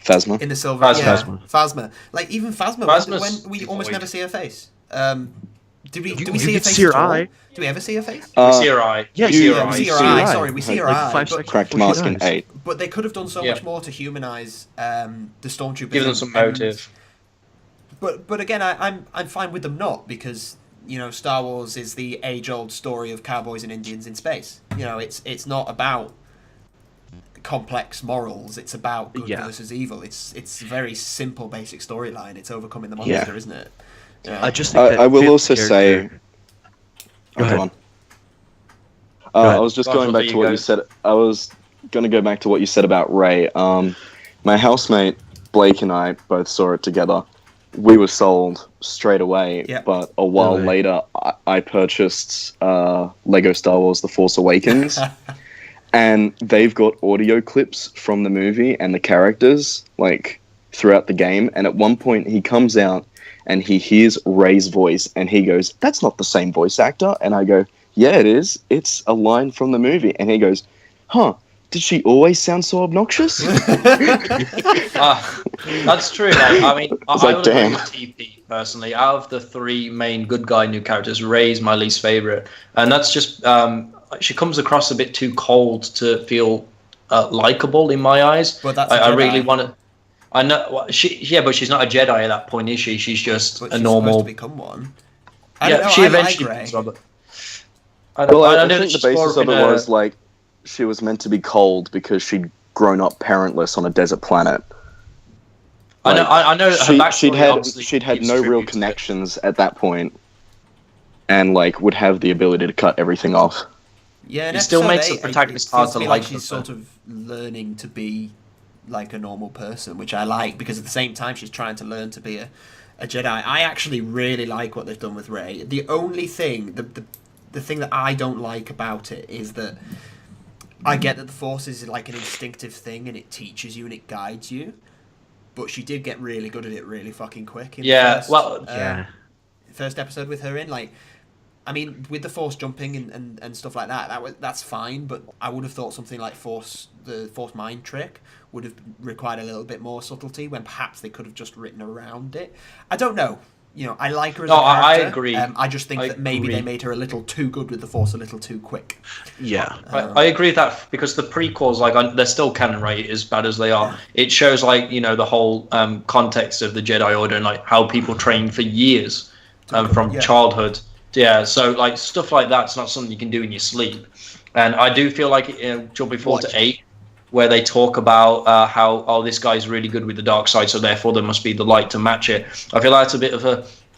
Phasma? In the silver. Phasma. Like even Phasma, when we almost never see her face. Do we see her face? Do we ever see her face? We see her eye. Yeah, we see her eye. We see her eye. Sorry, we see her eye. Cracked mask in 8. But they could have done so much more to humanize the stormtroopers. Give them some motive. But again, I'm fine with them not, because Star Wars is the age-old story of cowboys and Indians in space. It's not about complex morals. It's about good versus evil. It's a very simple, basic storyline. It's overcoming the monster, isn't it? I just think I will also say. Go ahead. On. I was just going back to what you said. I was going to go back to what you said about Rey. My housemate Blake and I both saw it together. We were sold straight away, but a while later, I purchased Lego Star Wars: The Force Awakens, and they've got audio clips from the movie and the characters throughout the game. And at one point, he comes out and he hears Rey's voice, and he goes, "That's not the same voice actor." And I go, "Yeah, it is. It's a line from the movie." And he goes, "Huh. Did she always sound so obnoxious?" That's true. I mean, I would agree with TP personally. Out of the 3 main good guy new characters, Rey's my least favorite, and that's just she comes across a bit too cold to feel likable in my eyes. But that's I really want to. I know but she's not a Jedi at that point, is she? She's just a normal. To become one. She eventually becomes Robert. I think the basis of it was she was meant to be cold because she'd grown up parentless on a desert planet. I know. She'd had no real connections at that point, and would have the ability to cut everything off. Yeah, it still makes the protagonist hard to like. She's sort of learning to be like a normal person, which I like, because at the same time she's trying to learn to be a Jedi. I actually really like what they've done with Rey. The only thing, the thing that I don't like about it is that I get that the Force is like an instinctive thing and it teaches you and it guides you, but she did get really good at it really fucking quick. First episode with her in, I mean, with the Force jumping and stuff like that's fine, but I would have thought something like the Force mind trick would have required a little bit more subtlety, when perhaps they could have just written around it. I don't know. I like her as a character. I agree. I just think that maybe they made her a little too good with the Force, a little too quick. Yeah. I agree with that, because the prequels, they're still canon, right? As bad as they are. It shows, the whole context of the Jedi Order and, how people train for years from childhood. Yeah, so, stuff like that's not something you can do in your sleep. And I do feel like, jumping forward to 8, where they talk about how this guy's really good with the dark side, so therefore there must be the light to match it. I feel that's a bit of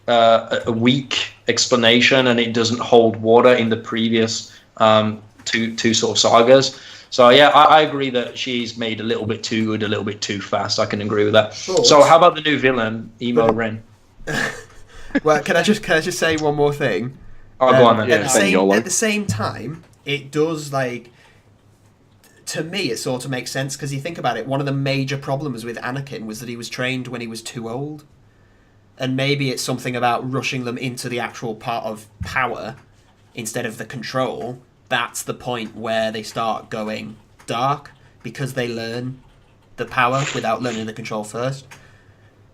a weak explanation, and it doesn't hold water in the previous two sort of sagas. So yeah, I agree that she's made a little bit too good, a little bit too fast. I can agree with that. Oh, so how about the new villain, Emo Ren? Well, can I just say one more thing? Oh, go on then. At the same time, it does, like, to me, it sort of makes sense, because you think about it, one of the major problems with Anakin was that he was trained when he was too old. And maybe it's something about rushing them into the actual part of power instead of the control. That's the point where they start going dark, because they learn the power without learning the control first.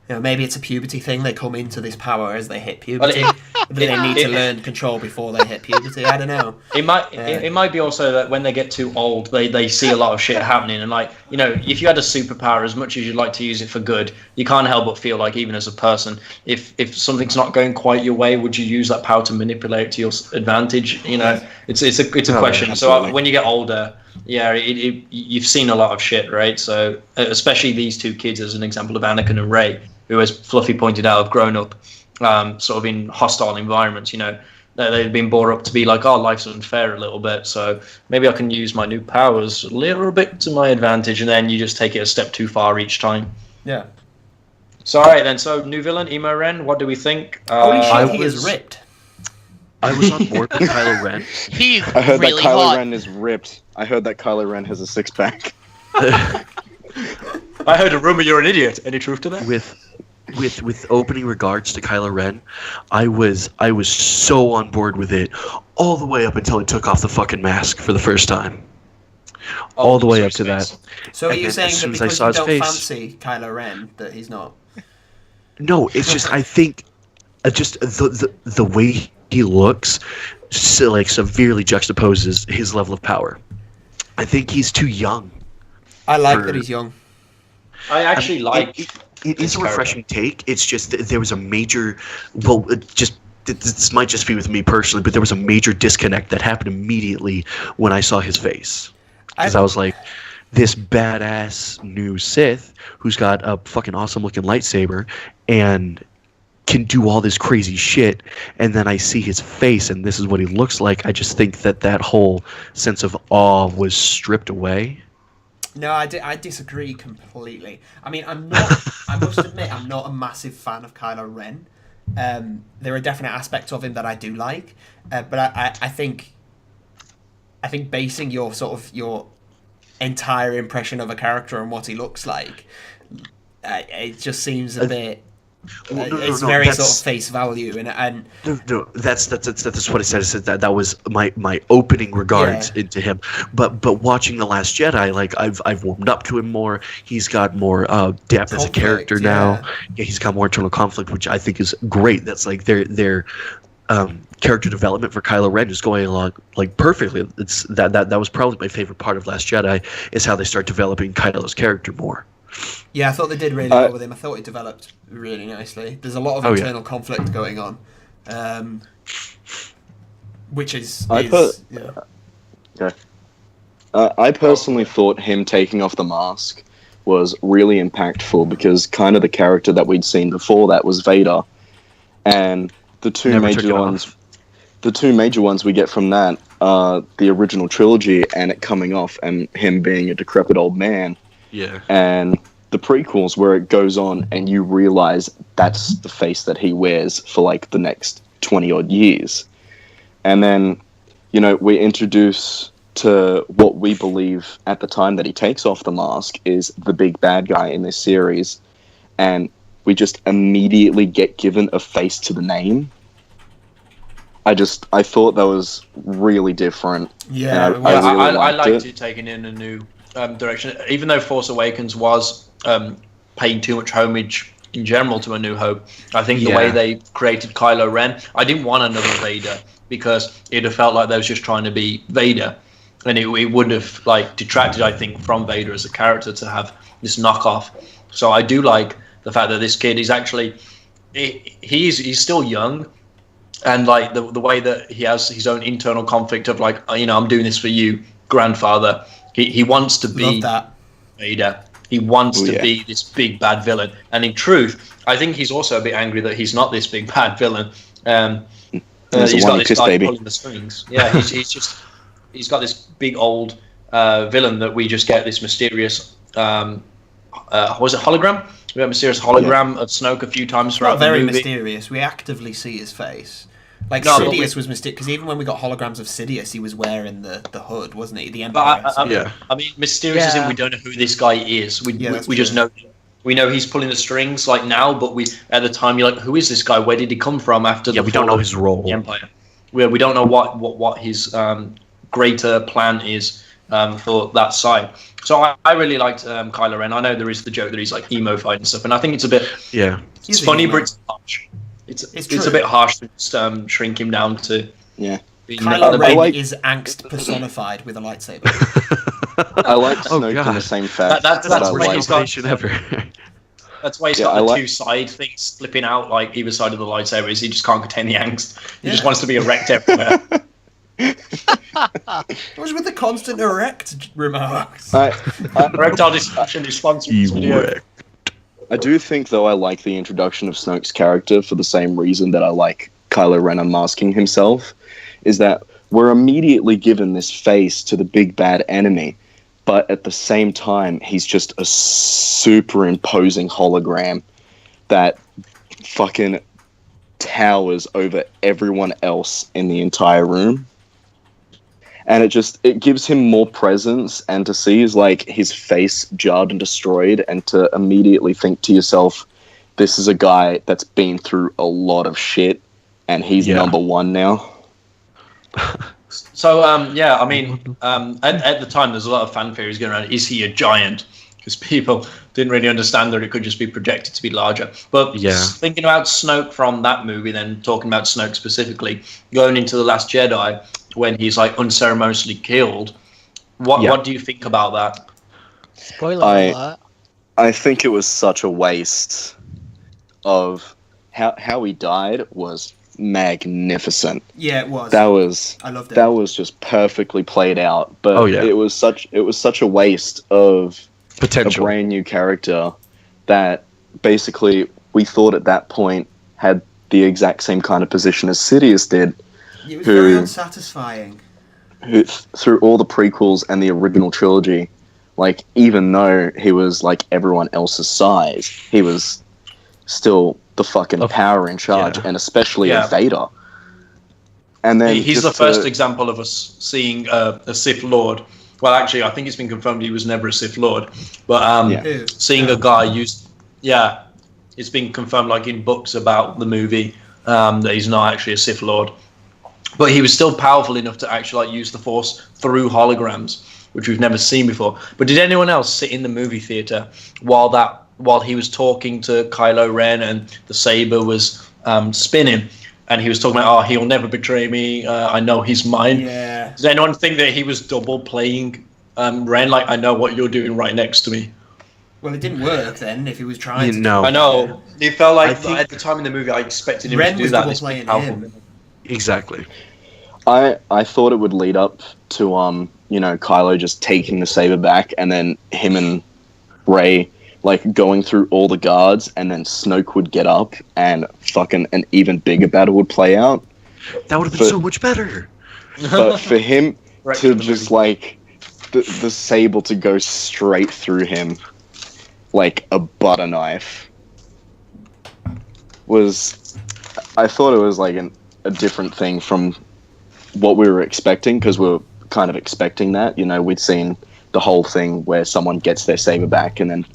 You know, maybe it's a puberty thing. They come into this power as they hit puberty. But they need to learn control before they hit puberty. I don't know. It might be also that when they get too old, they see a lot of shit happening. And, like, you know, if you had a superpower, as much as you'd like to use it for good, you can't help but feel like, even as a person, if something's not going quite your way, would you use that power to manipulate it to your advantage? You know, it's a question. Absolutely. So when you get older, yeah, you've seen a lot of shit, right? So especially these two kids, as an example of Anakin and Rey, who, as Fluffy pointed out, have grown up sort of in hostile environments. You know, they've been brought up to be like, oh, life's unfair a little bit, so maybe I can use my new powers a little bit to my advantage, and then you just take it a step too far each time. Yeah. So, all right then. So, new villain, Emo Ren. What do we think? Holy shit, he is ripped. I was on board with Kylo Ren. He's I heard really that Kylo hot. Ren is ripped. I heard that Kylo Ren has a six-pack. I heard a rumor you're an idiot. Any truth to that? With opening regards to Kylo Ren, I was so on board with it all the way up until he took off the fucking mask for the first time. All the way up to that. So are And you then saying as that soon as I because saw you his don't face- fancy Kylo Ren, that he's not? No, it's just I think just the way he looks, so, like, severely juxtaposes his level of power. I think he's too young. I like that he's young. I actually like. It is a refreshing take. It's just that there was a major, this might just be with me personally, but there was a major disconnect that happened immediately when I saw his face. Because I was like, this badass new Sith who's got a fucking awesome looking lightsaber and can do all this crazy shit, and then I see his face and this is what he looks like. I just think that whole sense of awe was stripped away. No, I disagree completely. I mean, I must admit, I'm not a massive fan of Kylo Ren. There are definite aspects of him that I do like, but I think basing your entire impression of a character on what he looks like, it just seems a bit. It's very sort of face value, and no, that's what I said. I said that was my opening regards into him. But watching The Last Jedi, like I've warmed up to him more. He's got more depth as a character now. Yeah, he's got more internal conflict, which I think is great. That's like their character development for Kylo Ren is going along like perfectly. It's that was probably my favorite part of Last Jedi, is how they start developing Kylo's character more. Yeah, I thought they did really well with him. I thought it developed really nicely. There's a lot of internal conflict going on, which is I personally thought him taking off the mask was really impactful, because kind of the character that we'd seen before that was Vader, and the two major ones we get from that are the original trilogy and it coming off and him being a decrepit old man. Yeah. And the prequels, where it goes on and you realize that's the face that he wears for like the next 20 odd years. And then, you know, we introduce to what we believe at the time that he takes off the mask is the big bad guy in this series. And we just immediately get given a face to the name. I thought that was really different. Yeah, I liked it taking in a new direction, even though Force Awakens was paying too much homage in general to A New Hope. I think the way they created Kylo Ren, I didn't want another Vader, because it'd have felt like they was just trying to be Vader, and it would have like detracted, I think, from Vader as a character to have this knockoff. So I do like the fact that this kid is actually he's still young, and like the way that he has his own internal conflict of like, you know, I'm doing this for you, grandfather. He wants to be Vader. He wants to be this big bad villain. And in truth, I think he's also a bit angry that he's not this big bad villain. He's got this guy pulling the strings. Yeah, he's got this big old villain that we just get this mysterious was it hologram? We got a mysterious hologram of Snoke a few times throughout the movie. Not very mysterious. We actively see his face. Like, No, Sidious was mysterious, because even when we got holograms of Sidious, he was wearing the hood, wasn't he? The Emperor. But I mean, mysterious is in we don't know who this guy is. We just know. We know he's pulling the strings like now, but at the time you're like, who is this guy? Where did he come from after the we don't know his role. The Empire. We don't know what his greater plan is for that side. So I really liked Kylo Ren. I know there is the joke that he's like emo fight and stuff, and I think it's a bit it's funny, but it's harsh. It's a bit harsh to just shrink him down to Kylo Ren is angst personified with a lightsaber. I like Snoke in the same fact. That's why he's got ever. That's why he's got the two side things flipping out like either side of the lightsaber. Is he just can't contain the angst? He just wants to be erect everywhere. What was with the constant erect remarks? Erectile dysfunction is sponsored this video. I do think, though, I like the introduction of Snoke's character for the same reason that I like Kylo Ren unmasking himself, is that we're immediately given this face to the big bad enemy, but at the same time, he's just a super imposing hologram that fucking towers over everyone else in the entire room. And it gives him more presence, and to see is like his face jarred and destroyed, and to immediately think to yourself, this is a guy that's been through a lot of shit, and he's number one now. So I mean, at the time there's a lot of fan theories going around. Is he a giant? Because people didn't really understand that it could just be projected to be larger. But thinking about Snoke from that movie, then talking about Snoke specifically, going into The Last Jedi, when he's like unceremoniously killed, what do you think about that? Spoiler alert. I think it was such a waste of how he died was magnificent. Yeah, it was. I loved it. That was just perfectly played out. But it was such a waste of potential, a brand new character that basically we thought at that point had the exact same kind of position as Sidious did. It was very unsatisfying. Who, through all the prequels and the original trilogy, like, even though he was like everyone else's size, he was still the fucking power in charge, and especially a Vader. And then he's the first example of us seeing a Sith Lord. Well, actually, I think it's been confirmed he was never a Sith Lord, but seeing a guy use, it's been confirmed like in books about the movie that he's not actually a Sith Lord. But he was still powerful enough to actually like use the Force through holograms, which we've never seen before. But did anyone else sit in the movie theater while he was talking to Kylo Ren and the saber was spinning, and he was talking about, he'll never betray me, I know he's mine? Yeah. Does anyone think that he was double playing Ren? Like, I know what you're doing right next to me. Well, it didn't work then if he was trying to. I know. It felt like at the time in the movie I expected him to do that. This big powerful. Exactly. I thought it would lead up to Kylo just taking the saber back, and then him and Rey like going through all the guards, and then Snoke would get up and fucking an even bigger battle would play out. That would have been so much better. But for him to just like the saber to go straight through him like a butter knife I thought it was like a different thing from what we were expecting, because we were kind of expecting that. We'd seen the whole thing where someone gets their saber back and then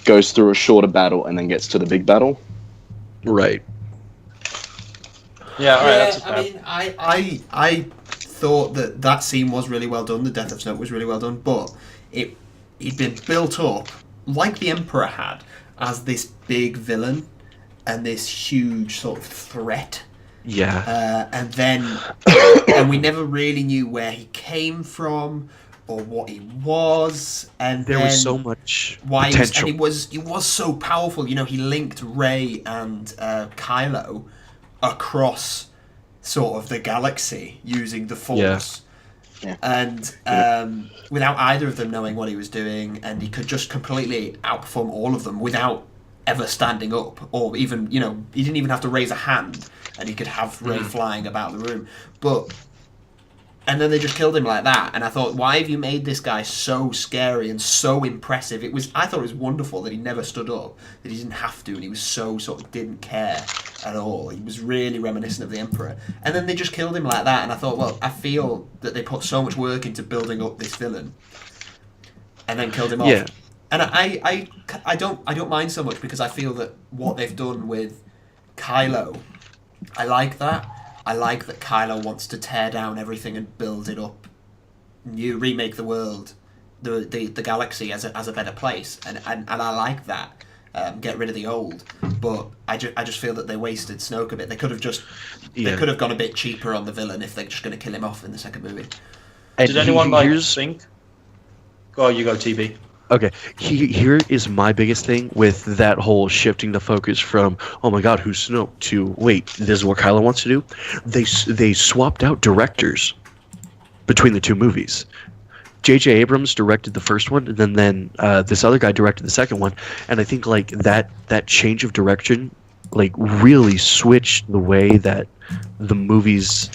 goes through a shorter battle and then gets to the big battle. Right. Yeah, alright, I mean, I thought that scene was really well done. The death of Snoke was really well done, but he'd been built up, like the Emperor had, as this big villain and this huge sort of threat. Yeah. And we never really knew where he came from or what he was, and there was so much potential. He was so powerful. He linked Rey and Kylo across sort of the galaxy using the Force. Yeah. And without either of them knowing what he was doing, and he could just completely outperform all of them without ever standing up, or even, he didn't even have to raise a hand, and he could have Rey flying about the room. But And then they just killed him like that. And I thought, why have you made this guy so scary and so impressive? I thought it was wonderful that he never stood up, that he didn't have to, and he was so sort of didn't care at all. He was really reminiscent of the Emperor. And then they just killed him like that. And I thought, well, I feel that they put so much work into building up this villain, and then killed him off. And I don't mind so much, because I feel that what they've done with Kylo, I like that. I like that Kylo wants to tear down everything and build it up new, remake the world, the galaxy as a better place, and I like that. Get rid of the old, but I just feel that they wasted Snoke a bit. They could have they could have gone a bit cheaper on the villain if they're just going to kill him off in the second movie. And did anyone think? Go, you go, TB. Okay, here is my biggest thing with that whole shifting the focus from, oh my god, who's Snoke, to, wait, this is what Kylo wants to do? They swapped out directors between the two movies. J.J. Abrams directed the first one, and then this other guy directed the second one, and I think like that change of direction like really switched the way that the movies,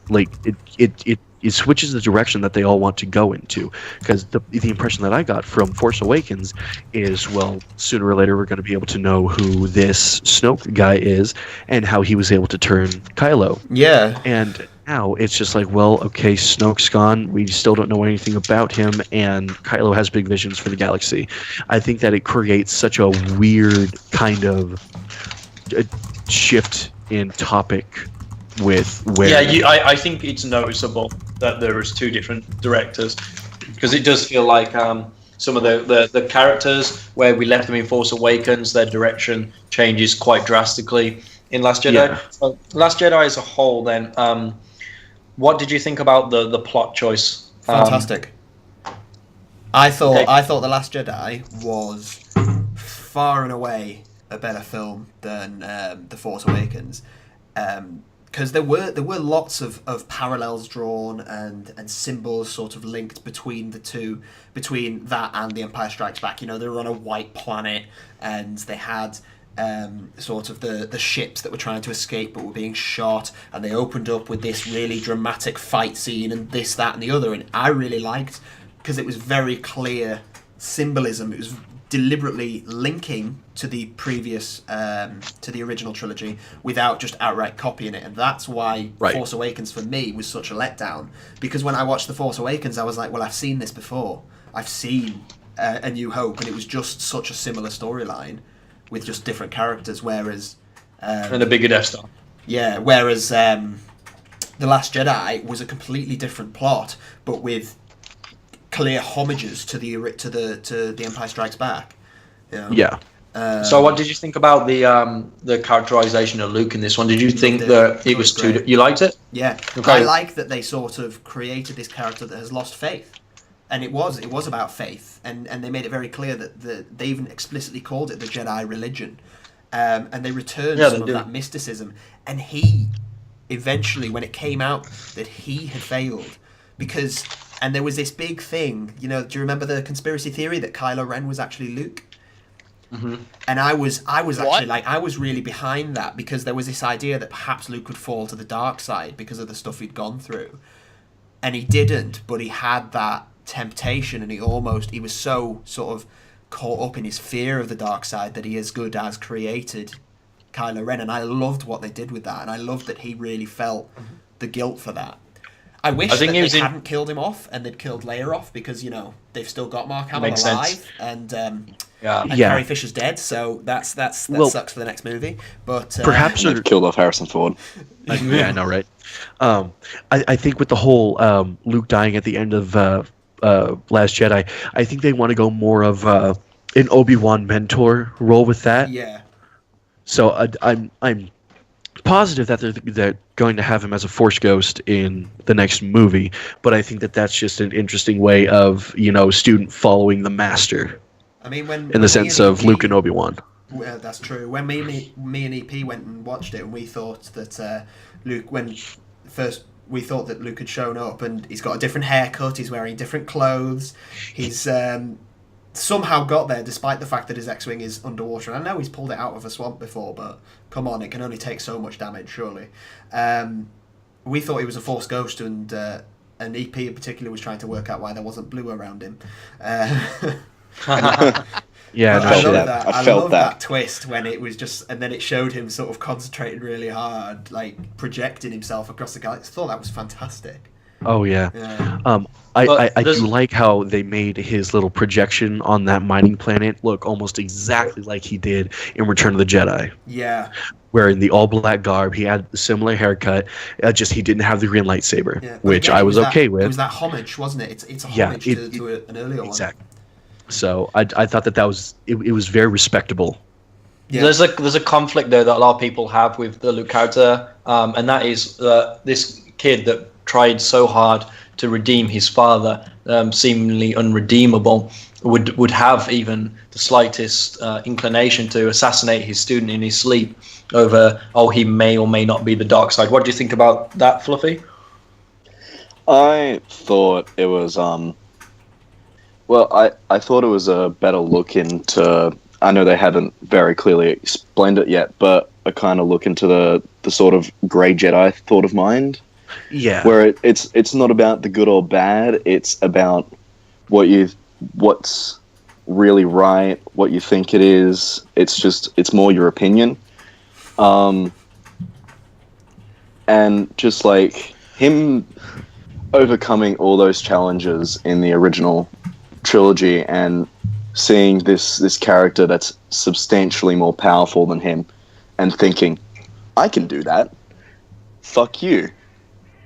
like it switches the direction that they all want to go into, because the impression that I got from Force Awakens is, well, sooner or later we're going to be able to know who this Snoke guy is and how he was able to turn Kylo. Yeah. And now it's just like, well, okay, Snoke's gone. We still don't know anything about him, and Kylo has big visions for the galaxy. I think that it creates such a weird kind of shift in topic with where... Yeah, I think it's noticeable that there is two different directors, because it does feel like some of the characters where we left them in Force Awakens, their direction changes quite drastically in Last Jedi. Yeah. So Last Jedi as a whole, then, what did you think about the plot choice? Fantastic. I thought The Last Jedi was far and away a better film than The Force Awakens. Because there were lots of parallels drawn and symbols sort of linked between the two, between that and The Empire Strikes Back. You know, they were on a white planet, and they had sort of the ships that were trying to escape but were being shot, and they opened up with this really dramatic fight scene and this, that, and the other. And I really liked, because it was very clear symbolism. It was deliberately linking to the previous, to the original trilogy, without just outright copying it. And that's why Force Awakens for me was such a letdown, because when I watched The Force Awakens, I was like, well, I've seen this before. I've seen A New Hope, and it was just such a similar storyline with just different characters, whereas... and a bigger Death Star. Yeah, whereas The Last Jedi was a completely different plot, but with clear homages to the Empire Strikes Back. You know? Yeah. So what did you think about the characterization of Luke in this one? Did you think that it was too... You liked it? Yeah. Okay. I like that they sort of created this character that has lost faith. And it was about faith. And they made it very clear that they even explicitly called it the Jedi religion. And they returned some of that mysticism. And he, eventually, when it came out that he had failed, because... And there was this big thing, you know, do you remember the conspiracy theory that Kylo Ren was actually Luke? Mm-hmm. And I was actually like, I was really behind that, because there was this idea that perhaps Luke would fall to the dark side because of the stuff he'd gone through. And he didn't, but he had that temptation, and he was so sort of caught up in his fear of the dark side that he as good as created Kylo Ren. And I loved what they did with that, and I loved that he really felt the guilt for that. I wish that they hadn't killed him off, and they'd killed Leia off, because, you know, they've still got Mark Hamill alive, and Carrie Fisher's dead, so that sucks for the next movie. But perhaps they've killed off Harrison Ford. Yeah, I know, right? I think with the whole Luke dying at the end of Last Jedi, I think they want to go more of an Obi-Wan mentor role with that. Yeah. So I'm positive that they're going to have him as a Force ghost in the next movie, but I think that that's just an interesting way of, you know, student following the master. I mean, in the sense of Luke and Obi-Wan. Well, that's true. When me and EP went and watched it, and we thought that we thought that Luke had shown up, and he's got a different haircut, he's wearing different clothes, he's somehow got there despite the fact that his X-Wing is underwater. And I know he's pulled it out of a swamp before, but come on, it can only take so much damage, surely. We thought he was a Force ghost, and and EP in particular was trying to work out why there wasn't blue around him. Yeah, I no, love shit. that. I love that twist when it was just, and then it showed him sort of concentrating really hard, like projecting himself across the galaxy. I thought that was fantastic. Oh yeah. Yeah. I do like how they made his little projection on that mining planet look almost exactly like he did in Return of the Jedi. Yeah. Where in the all-black garb, he had a similar haircut, just he didn't have the green lightsaber, Yeah. which Again, I was okay with. It was that homage, wasn't it? It's a homage to an earlier one. Exactly. So I thought that was it was very respectable. Yeah. There's a conflict though that a lot of people have with the Luke character, and that is this kid that tried so hard to redeem his father, seemingly unredeemable, would have even the slightest inclination to assassinate his student in his sleep over, he may or may not be the dark side. What do you think about that, Fluffy? I thought it was I thought it was a better look into. I know they haven't very clearly explained it yet, but a kind of look into the sort of grey Jedi thought of mind. Yeah. Where it's not about the good or bad. It's about what's really right, what you think it is. It's more your opinion. And just like him overcoming all those challenges in the original trilogy and seeing this character that's substantially more powerful than him and thinking, I can do that. Fuck you.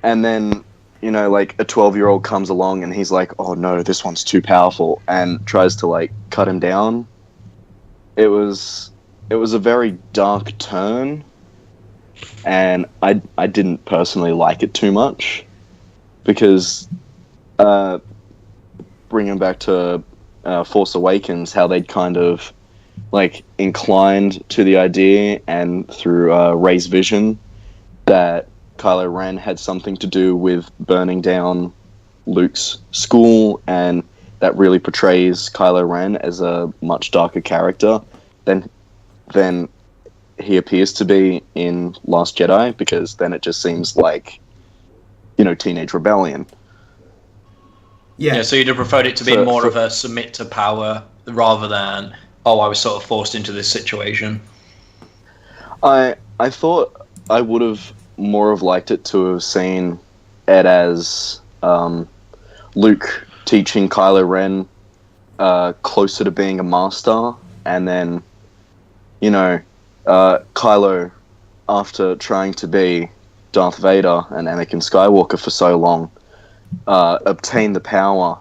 And then, like a 12-year-old comes along and he's like, oh no, this one's too powerful, and tries to like cut him down. It was a very dark turn, and I didn't personally like it too much, because bringing back to Force Awakens, how they'd kind of like inclined to the idea, and through Rey's vision, that Kylo Ren had something to do with burning down Luke's school, and that really portrays Kylo Ren as a much darker character than he appears to be in Last Jedi, because then it just seems like, teenage rebellion. Yeah, so you'd have preferred it to be more of a submit to power rather than, I was sort of forced into this situation. I thought I would have more have liked it to have seen it as Luke teaching Kylo Ren closer to being a master, and then, Kylo, after trying to be Darth Vader and Anakin Skywalker for so long, obtained the power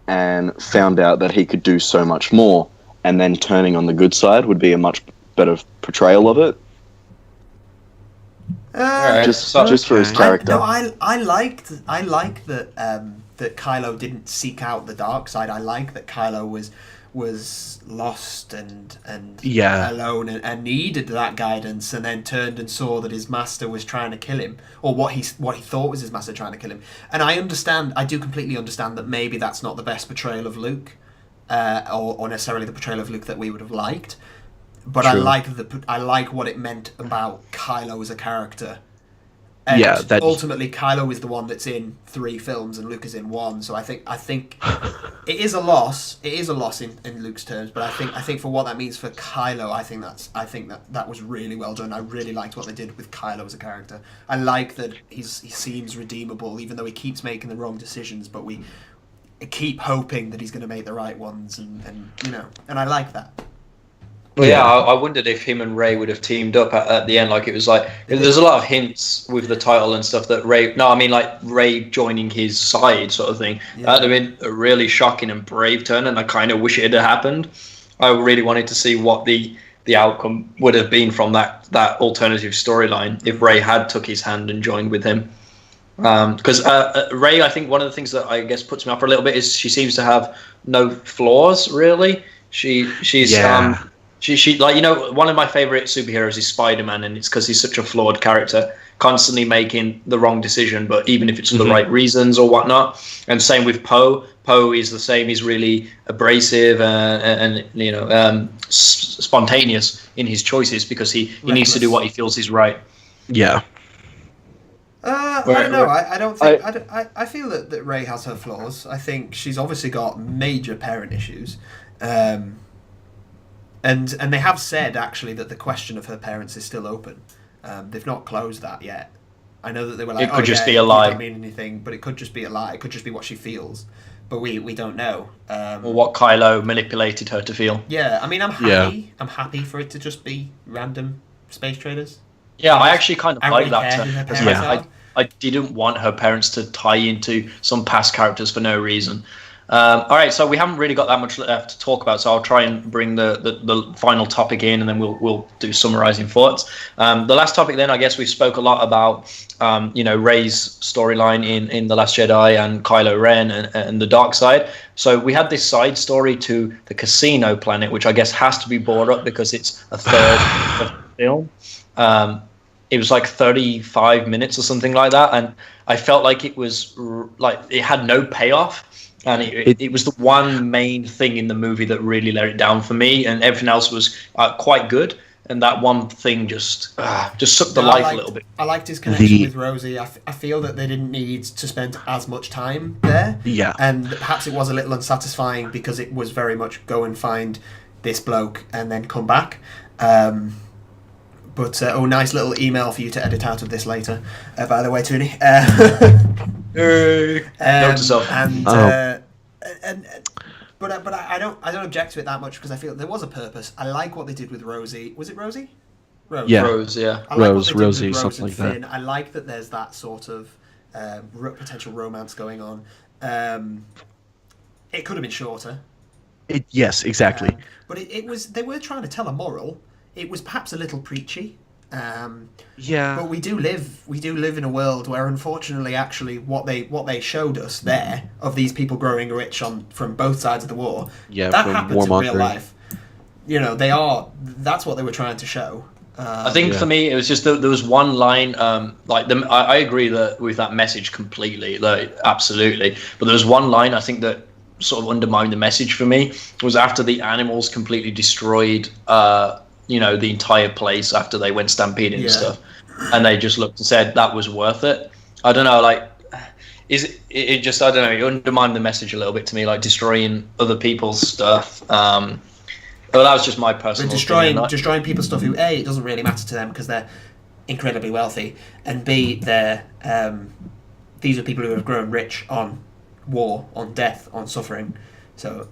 and found out that he could do so much more, and then turning on the good side would be a much better portrayal of it. Just for his character. I like that that Kylo didn't seek out the dark side. I like that Kylo was lost and alone and needed that guidance, and then turned and saw that his master was trying to kill him, or what he thought was his master trying to kill him. And I do completely understand that maybe that's not the best portrayal of Luke, or necessarily the portrayal of Luke that we would have liked. But true. I like what it meant about Kylo as a character. And ultimately Kylo is the one that's in 3 films and Luke is in 1. So I think it is a loss. It is a loss in Luke's terms, but I think for what that means for Kylo, I think that was really well done. I really liked what they did with Kylo as a character. I like that he seems redeemable, even though he keeps making the wrong decisions, but we keep hoping that he's going to make the right ones, and I like that. Well, yeah, I wondered if him and Rey would have teamed up at the end. Like, it was like, there's a lot of hints with the title and stuff that Rey joining his side sort of thing. Yeah. That would have been a really shocking and brave turn, and I kind of wish it had happened. I really wanted to see what the outcome would have been from that alternative storyline if Rey had took his hand and joined with him. Because Rey, I think one of the things that I guess puts me off a little bit is she seems to have no flaws, really. She's She like, one of my favorite superheroes is Spider-Man, and it's because he's such a flawed character, constantly making the wrong decision, but even if it's for the right reasons or whatnot. And same with Poe. Poe is the same. He's really abrasive and spontaneous in his choices because he needs to do what he feels is right. Yeah. I don't know. I don't think. I feel that Rey has her flaws. I think she's obviously got major parent issues, and they have said actually that the question of her parents is still open. They've not closed that yet. I know that they were like, it could just be a lie. It doesn't mean anything, but it could just be a lie. It could just be what she feels, but we don't know. Or what Kylo manipulated her to feel. Yeah, I mean, I'm happy. Yeah. I'm happy for it to just be random space traders. Yeah, I actually kind of like that. I didn't want her parents to tie into some past characters for no reason. All right, so we haven't really got that much left to talk about, so I'll try and bring the final topic in, and then we'll do summarizing thoughts. The last topic, then, I guess we spoke a lot about Rey's storyline in The Last Jedi and Kylo Ren and the dark side. So we had this side story to the Casi-NO planet, which I guess has to be brought up because it's a third of the film. It was like 35 minutes or something like that, and I felt like it was like it had no payoff. And it was the one main thing in the movie that really let it down for me, and everything else was quite good. And that one thing just sucked the life a little bit. I liked his connection with Rosie. I feel that they didn't need to spend as much time there. Yeah. And perhaps it was a little unsatisfying because it was very much go and find this bloke and then come back. But nice little email for you to edit out of this later. By the way, Tooney. Note to self. But I don't object to it that much because I feel there was a purpose. I like what they did with Rosie. Was it Rosie? Rose. Yeah. Rose. Yeah. I like Rosie, something like Finn. that. I like that there's that sort of potential romance going on. It could have been shorter. Yes, exactly. But it was. They were trying to tell a moral. It was perhaps a little preachy. Yeah. But we do live in a world where, unfortunately, actually, what they showed us there of these people growing rich from both sides of the war, that happens in real life. That's what they were trying to show. I think for me, it was just there was one line. I agree with that message completely, absolutely. But there was one line I think that sort of undermined the message for me. Was after the animals completely destroyed. The entire place after they went stampeding and stuff, and they just looked and said that was worth it. I don't know, it just, I don't know, it undermined the message a little bit to me, like destroying other people's stuff. But that was just my personal destroying people's stuff who A, it doesn't really matter to them because they're incredibly wealthy, and B, they're these are people who have grown rich on war, on death, on suffering. So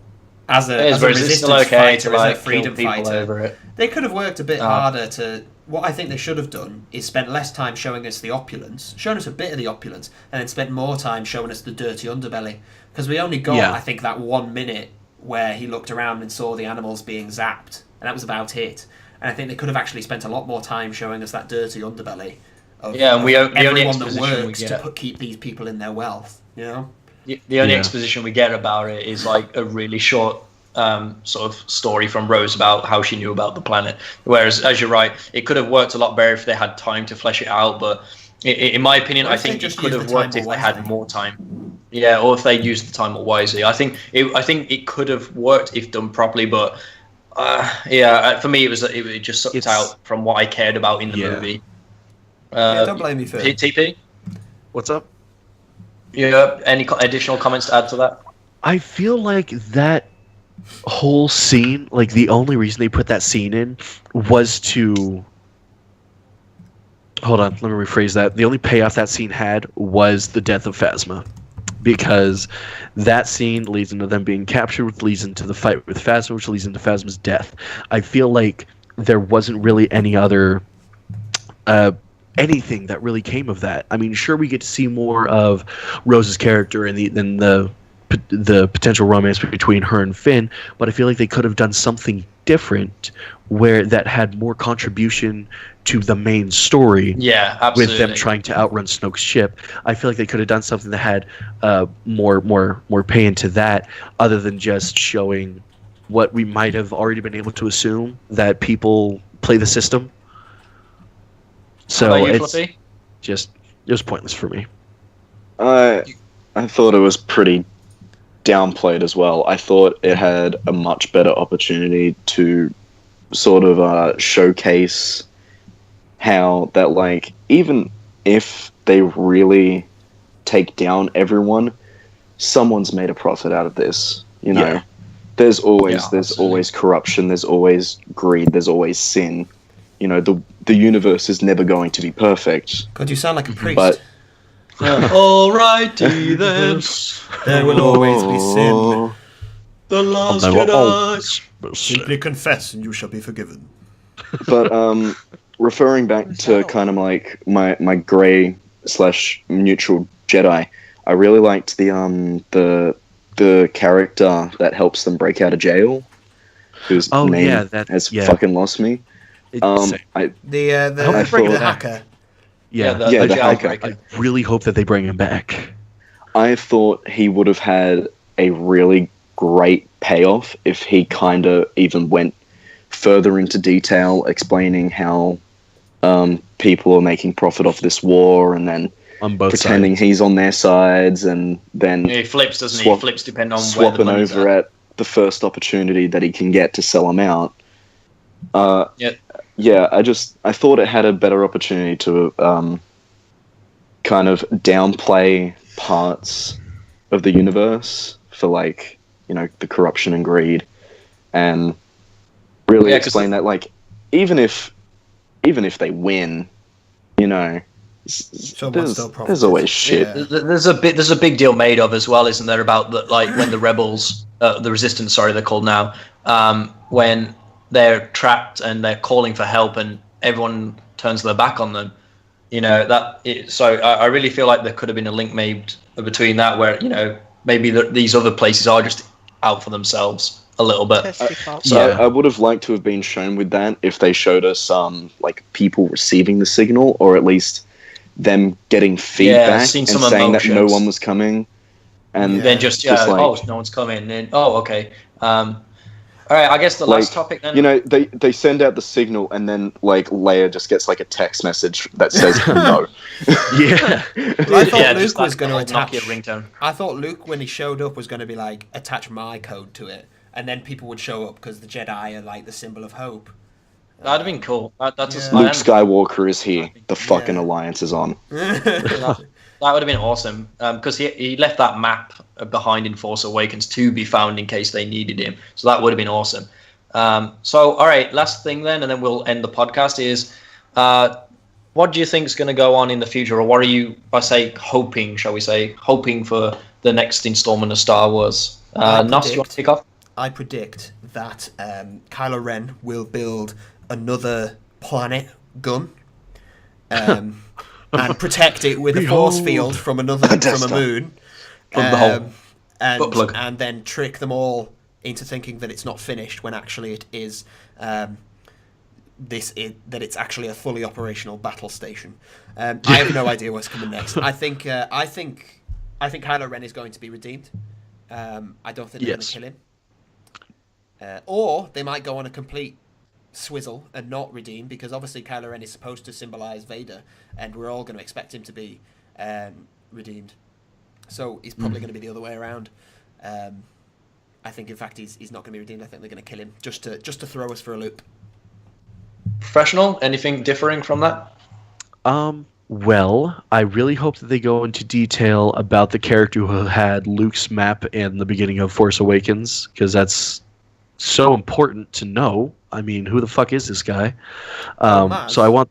as a resistance fighter, as a freedom fighter, they could have worked a bit harder to... What I think they should have done is spent less time showing us the opulence, shown us a bit of the opulence, and then spent more time showing us the dirty underbelly. Because we only got, I think, that 1 minute where he looked around and saw the animals being zapped, and that was about it. And I think they could have actually spent a lot more time showing us that dirty underbelly of everyone that works to keep these people in their wealth, you know? The only exposition we get about it is like a really short sort of story from Rose about how she knew about the planet. Whereas, as you're right, it could have worked a lot better if they had time to flesh it out. But in my opinion, I think it could have worked if they had more time. Yeah, or if they used the time more wisely. I think it could have worked if done properly. But for me, it just sucked out from what I cared about in the movie. Don't blame me for it. TP? What's up? Yeah, any additional comments to add to that? I feel like that whole scene, like the only reason they put that scene in was to... Hold on, let me rephrase that. The only payoff that scene had was the death of Phasma. Because that scene leads into them being captured, which leads into the fight with Phasma, which leads into Phasma's death. I feel like there wasn't really any other... anything that really came of that. I mean, sure, we get to see more of Rose's character and the potential romance between her and Finn, but I feel like they could have done something different where that had more contribution to the main story. Yeah, absolutely. With them trying to outrun Snoke's ship. I feel like they could have done something that had more pay into that, other than just showing what we might have already been able to assume, that people play the system. So it was pointless for me. I thought it was pretty downplayed as well. I thought it had a much better opportunity to sort of showcase how that, like, even if they really take down everyone, someone's made a profit out of this. You know, Yeah. there's always absolutely. always corruption, there's always greed, there's always sin. You know, the universe is never going to be perfect. God, you sound like a priest. But Alrighty then. There will always be sin. The Last There will Jedi. always be sin. Simply confess and you shall be forgiven. But referring back to kind of like my grey / neutral Jedi, I really liked the character that helps them break out of jail, whose name has fucking lost me. I The hacker. The the hacker. jailbreaker. I really hope that they bring him back. I thought he would have had a really great payoff if he kind of even went further into detail explaining how people are making profit off this war, and then On both pretending sides. he's on their sides, and then He flips, doesn't he? He flips depending on where the swapping money's over at the first opportunity that he can get to sell them out. Yeah, I thought it had a better opportunity to kind of downplay parts of the universe for, like, you know, the corruption and greed, and really explain that, like, even if they win, you know, there's always shit. Yeah. There's a big deal made of as well, isn't there, about the, like, when the rebels, the resistance, sorry, they're called now, when they're trapped and they're calling for help and everyone turns their back on them. You know, so I really feel like there could have been a link made between that, where, you know, maybe these other places are just out for themselves a little bit. I would have liked to have been shown with that if they showed us like people receiving the signal, or at least them getting feedback and saying that no one was coming, and then just like, no one's coming. And then okay. All right, I guess the last topic then. You know, they send out the signal, and then, like, Leia just gets, like, a text message that says no. Yeah. I thought Luke was going to attach. Ringtone. I thought Luke, when he showed up, was going to be like, attach my code to it, and then people would show up because the Jedi are like the symbol of hope. That'd have been cool. Luke Skywalker is here. The fucking alliance is on. That would have been awesome, because he left that map behind in Force Awakens to be found in case they needed him. So that would have been awesome. So, all right, last thing then, and then we'll end the podcast, is what do you think is going to go on in the future, or what are you, hoping for the next installment of Star Wars? Nos, you want to kick off? I predict that Kylo Ren will build another planet gun. And protect it with a force field from a moon, Plug the hole. and then trick them all into thinking that it's not finished when actually it is. That it's actually a fully operational battle station. I have no idea what's coming next. I think Kylo Ren is going to be redeemed. I don't think they're going to kill him, or they might go on a complete swizzle and not redeem, because obviously Kylo Ren is supposed to symbolize Vader, and we're all going to expect him to be redeemed. So he's probably going to be the other way around. I think, in fact, he's not going to be redeemed. I think they're going to kill him just to throw us for a loop. Professional? Anything differing from that? Well, I really hope that they go into detail about the character who had Luke's map in the beginning of Force Awakens, because that's so important to know. I mean, who the fuck is this guy? So I want...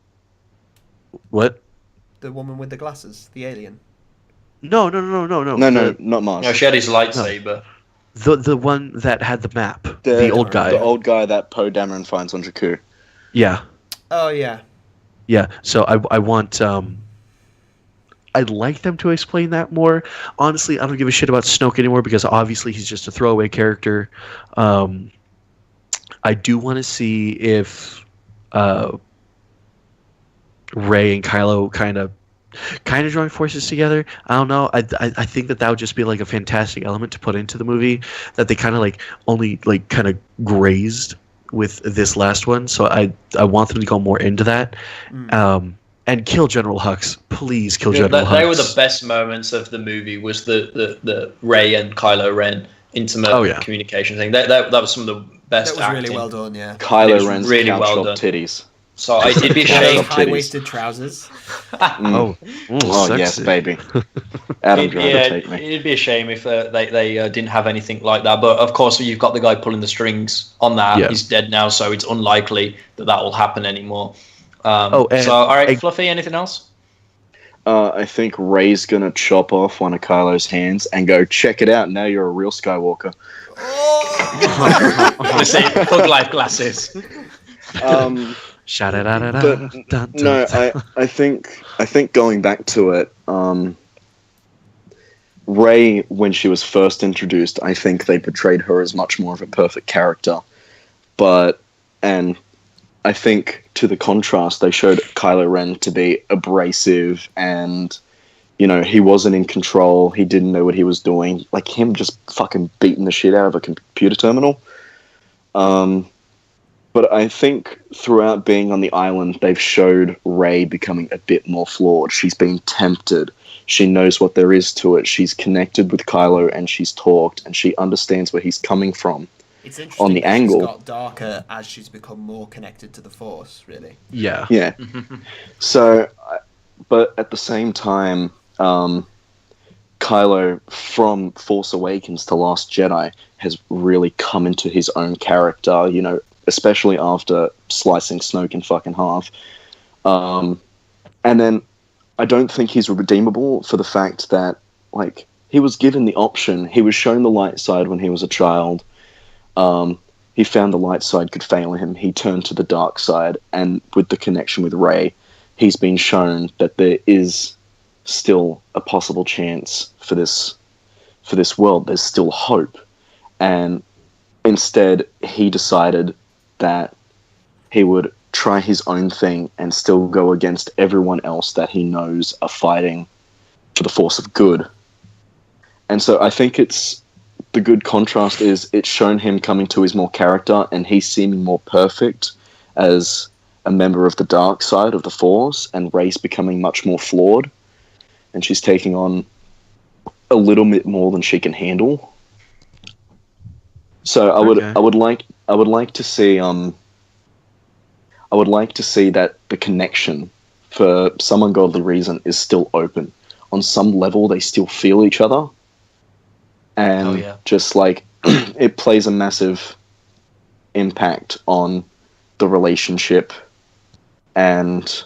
What? The woman with the glasses, the alien. No. No, not Mars. No, she had his lightsaber. The one that had the map. The old guy. The old guy that Poe Dameron finds on Jakku. Yeah. Oh, yeah. Yeah, so I want... I'd like them to explain that more. Honestly, I don't give a shit about Snoke anymore, because obviously he's just a throwaway character. I do want to see if Rey and Kylo kind of join forces together. I don't know. I think that would just be like a fantastic element to put into the movie that they kind of like only like kind of grazed with this last one. So I want them to go more into that. And kill General Hux. Please kill General Hux. They were the best moments of the movie, was the Rey and Kylo Ren intimate communication thing. That was some of the best acting. That was really well done, yeah. Kylo Ren's really couch well done. Titties. So it'd be a shame. High-waisted trousers. Oh, yes, sexy. baby. Adam Driver, take me. It'd be a shame if they didn't have anything like that. But of course, you've got the guy pulling the strings on that. Yeah. He's dead now, so it's unlikely that will happen anymore. And so, all right, Fluffy, anything else? I think Rey's gonna chop off one of Kylo's hands and go, check it out, now you're a real Skywalker. Let's say Thug Life glasses. But no, I think going back to it, Rey, when she was first introduced, I think they portrayed her as much more of a perfect character. And I think to the contrast, they showed Kylo Ren to be abrasive and, you know, he wasn't in control. He didn't know what he was doing. Like him just fucking beating the shit out of a computer terminal. But I think throughout being on the island, they've showed Rey becoming a bit more flawed. She's been tempted. She knows what there is to it. She's connected with Kylo and she's talked and she understands where he's coming from. It's interesting on the angle. She's got darker as she's become more connected to the Force, really. Yeah. Yeah. So, but at the same time, Kylo from Force Awakens to Last Jedi has really come into his own character, you know, especially after slicing Snoke in fucking half. And then I don't think he's redeemable for the fact that, like, he was given the option. He was shown the light side when he was a child. He found the light side could fail him. He turned to the dark side, and with the connection with Rey, he's been shown that there is still a possible chance for this world. There's still hope. And instead, he decided that he would try his own thing and still go against everyone else that he knows are fighting for the force of good. And so I think the good contrast is it's shown him coming to his more character and he's seeming more perfect as a member of the dark side of the Force, and Rey's becoming much more flawed, and she's taking on a little bit more than she can handle. So I would like to see that the connection, for some ungodly reason, is still open. On some level, they still feel each other. And just like it plays a massive impact on the relationship, and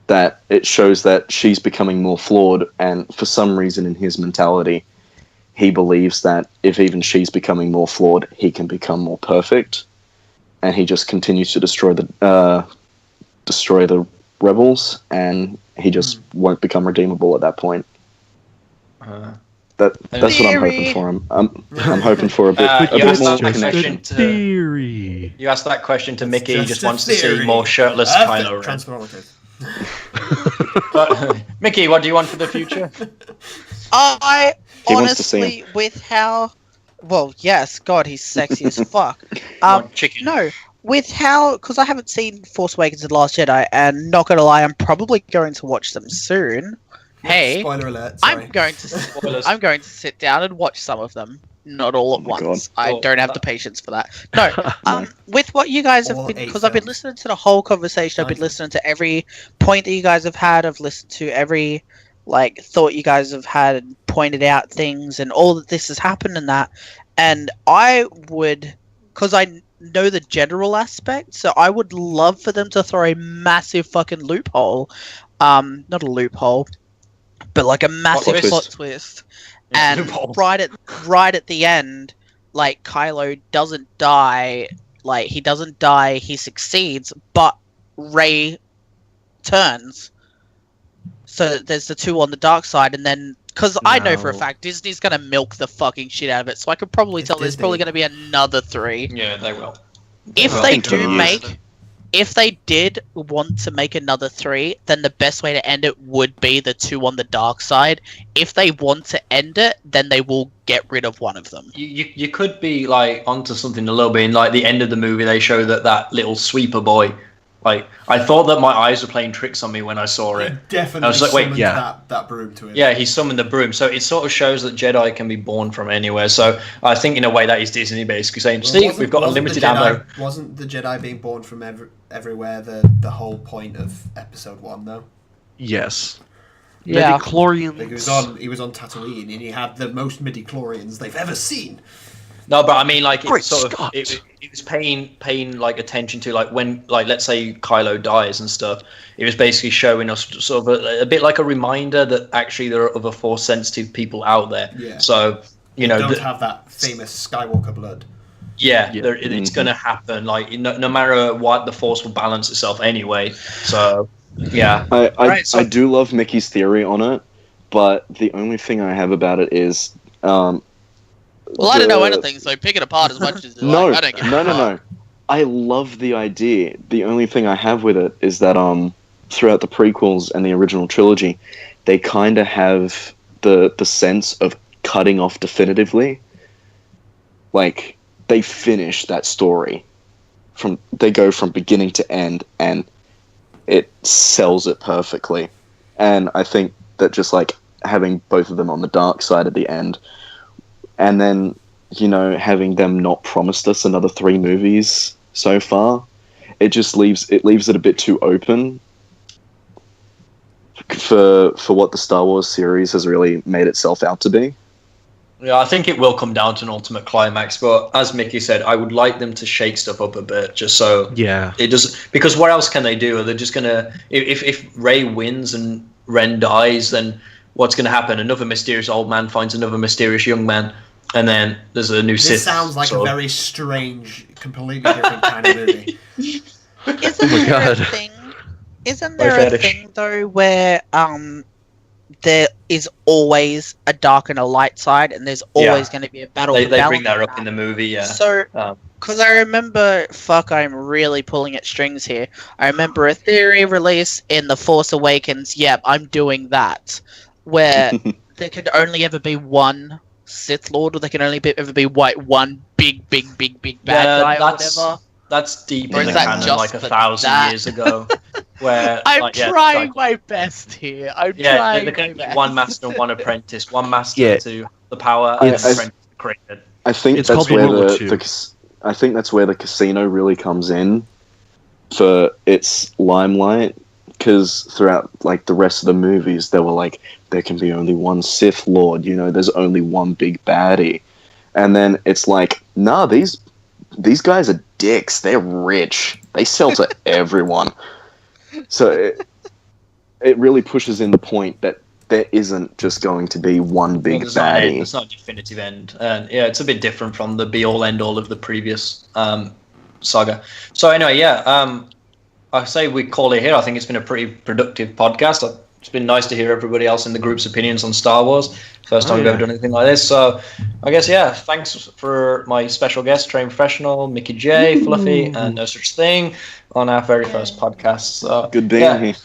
that it shows that she's becoming more flawed, and for some reason in his mentality, he believes that if even she's becoming more flawed, he can become more perfect, and he just continues to destroy the rebels, and he just won't become redeemable at that point. That's what I'm hoping for him. I'm hoping for a bit more connection. Theory. You asked that question to Mickey. He just wants to see more shirtless Kylo Ren. But Mickey, what do you want for the future? I honestly, with how, well, yes, God, he's sexy as fuck. Chicken. No, with how, because I haven't seen Force Awakens and Last Jedi, and not gonna lie, I'm probably going to watch them soon. Hey, spoiler alert! Sorry. I'm going to sit down and watch some of them, not all at once. God. I don't have the patience for that. No, with what you guys have been, because I've been listening to the whole conversation. I've been listening to every point that you guys have had. I've listened to every thought you guys have had and pointed out things and all that this has happened and that. And I would, because I know the general aspect, so I would love for them to throw a massive fucking loophole. Not a loophole, but like a massive plot twist. Yeah, and right at the end, like, Kylo doesn't die. Like, he doesn't die, he succeeds, but Rey turns. So there's the two on the dark side, and then, because I know for a fact Disney's going to milk the fucking shit out of it, so I could probably tell there's probably going to be another 3. Yeah, they will. If they did want to make another 3, then the best way to end it would be the 2 on the dark side. If they want to end it, then they will get rid of one of them. You could be like onto something a little bit. In like the end of the movie, they show that little sweeper boy Like, I thought that my eyes were playing tricks on me when I saw it. Definitely. I was like, wait, that broom to him. Yeah, he summoned the broom. So it sort of shows that Jedi can be born from anywhere. So I think in a way that is Disney basically saying, see, we've got unlimited ammo. Wasn't the Jedi being born from everywhere the whole point of Episode 1, though? Yes. Yeah. Midi-chlorians. He was on Tatooine, and he had the most midi-chlorians they've ever seen. No, but I mean, like, Great it's sort Scott. of it was paying like attention to, like, when, like, let's say Kylo dies and stuff. It was basically showing us sort of a bit like a reminder that actually there are other Force sensitive people out there. Yeah. So They don't have that famous Skywalker blood. Yeah, it's going to happen. Like, no matter what, the Force will balance itself anyway. So yeah. I do love Mickey's theory on it, but the only thing I have about it is. Well, I don't know anything, so pick it apart as much as you like. I don't give a fuck. No. I love the idea. The only thing I have with it is that throughout the prequels and the original trilogy, they kind of have the sense of cutting off definitively. Like, they finish that story. They go from beginning to end, and it sells it perfectly. And I think that just, like, having both of them on the dark side at the end, and then, having them not promised us another 3 movies so far, it just leaves it a bit too open for what the Star Wars series has really made itself out to be. Yeah, I think it will come down to an ultimate climax, but as Mickey said, I would like them to shake stuff up a bit, just so it does. Because what else can they do? Are they just gonna, if Rey wins and Ren dies, then what's gonna happen? Another mysterious old man finds another mysterious young man, and then there's a new Sith. This sounds like a very strange, completely different kind of movie. Isn't there a thing though where there is always a dark and a light side, and there's always going to be a battle. They bring that up in the movie, yeah. So, because I remember, I'm really pulling at strings here. I remember a theory release in The Force Awakens. Yep, I'm doing that, where there could only ever be one Sith Lord, or there can only ever be one big bad guy or whatever. That's deep in the canon, like 1,000 years ago. Where I'm trying my best here. There can be one master and one apprentice. One master to the power, and an apprentice created. I think that's where the Casi-NO really comes in for its limelight, because throughout like the rest of the movies, they were like, there can be only one Sith Lord. There's only one big baddie, and then it's like, nah, these guys are dicks. They're rich. They sell to everyone. So it really pushes in the point that there isn't just going to be one big baddie. It's not a definitive end. And it's a bit different from the be-all, end-all of the previous saga. So anyway, I say we call it here. I think it's been a pretty productive podcast. It's been nice to hear everybody else in the group's opinions on Star Wars. First time we've ever done anything like this. So I guess, thanks for my special guest, trained professional, Mickey J, Fluffy, and No Such Thing on our very first podcast. So, good being here.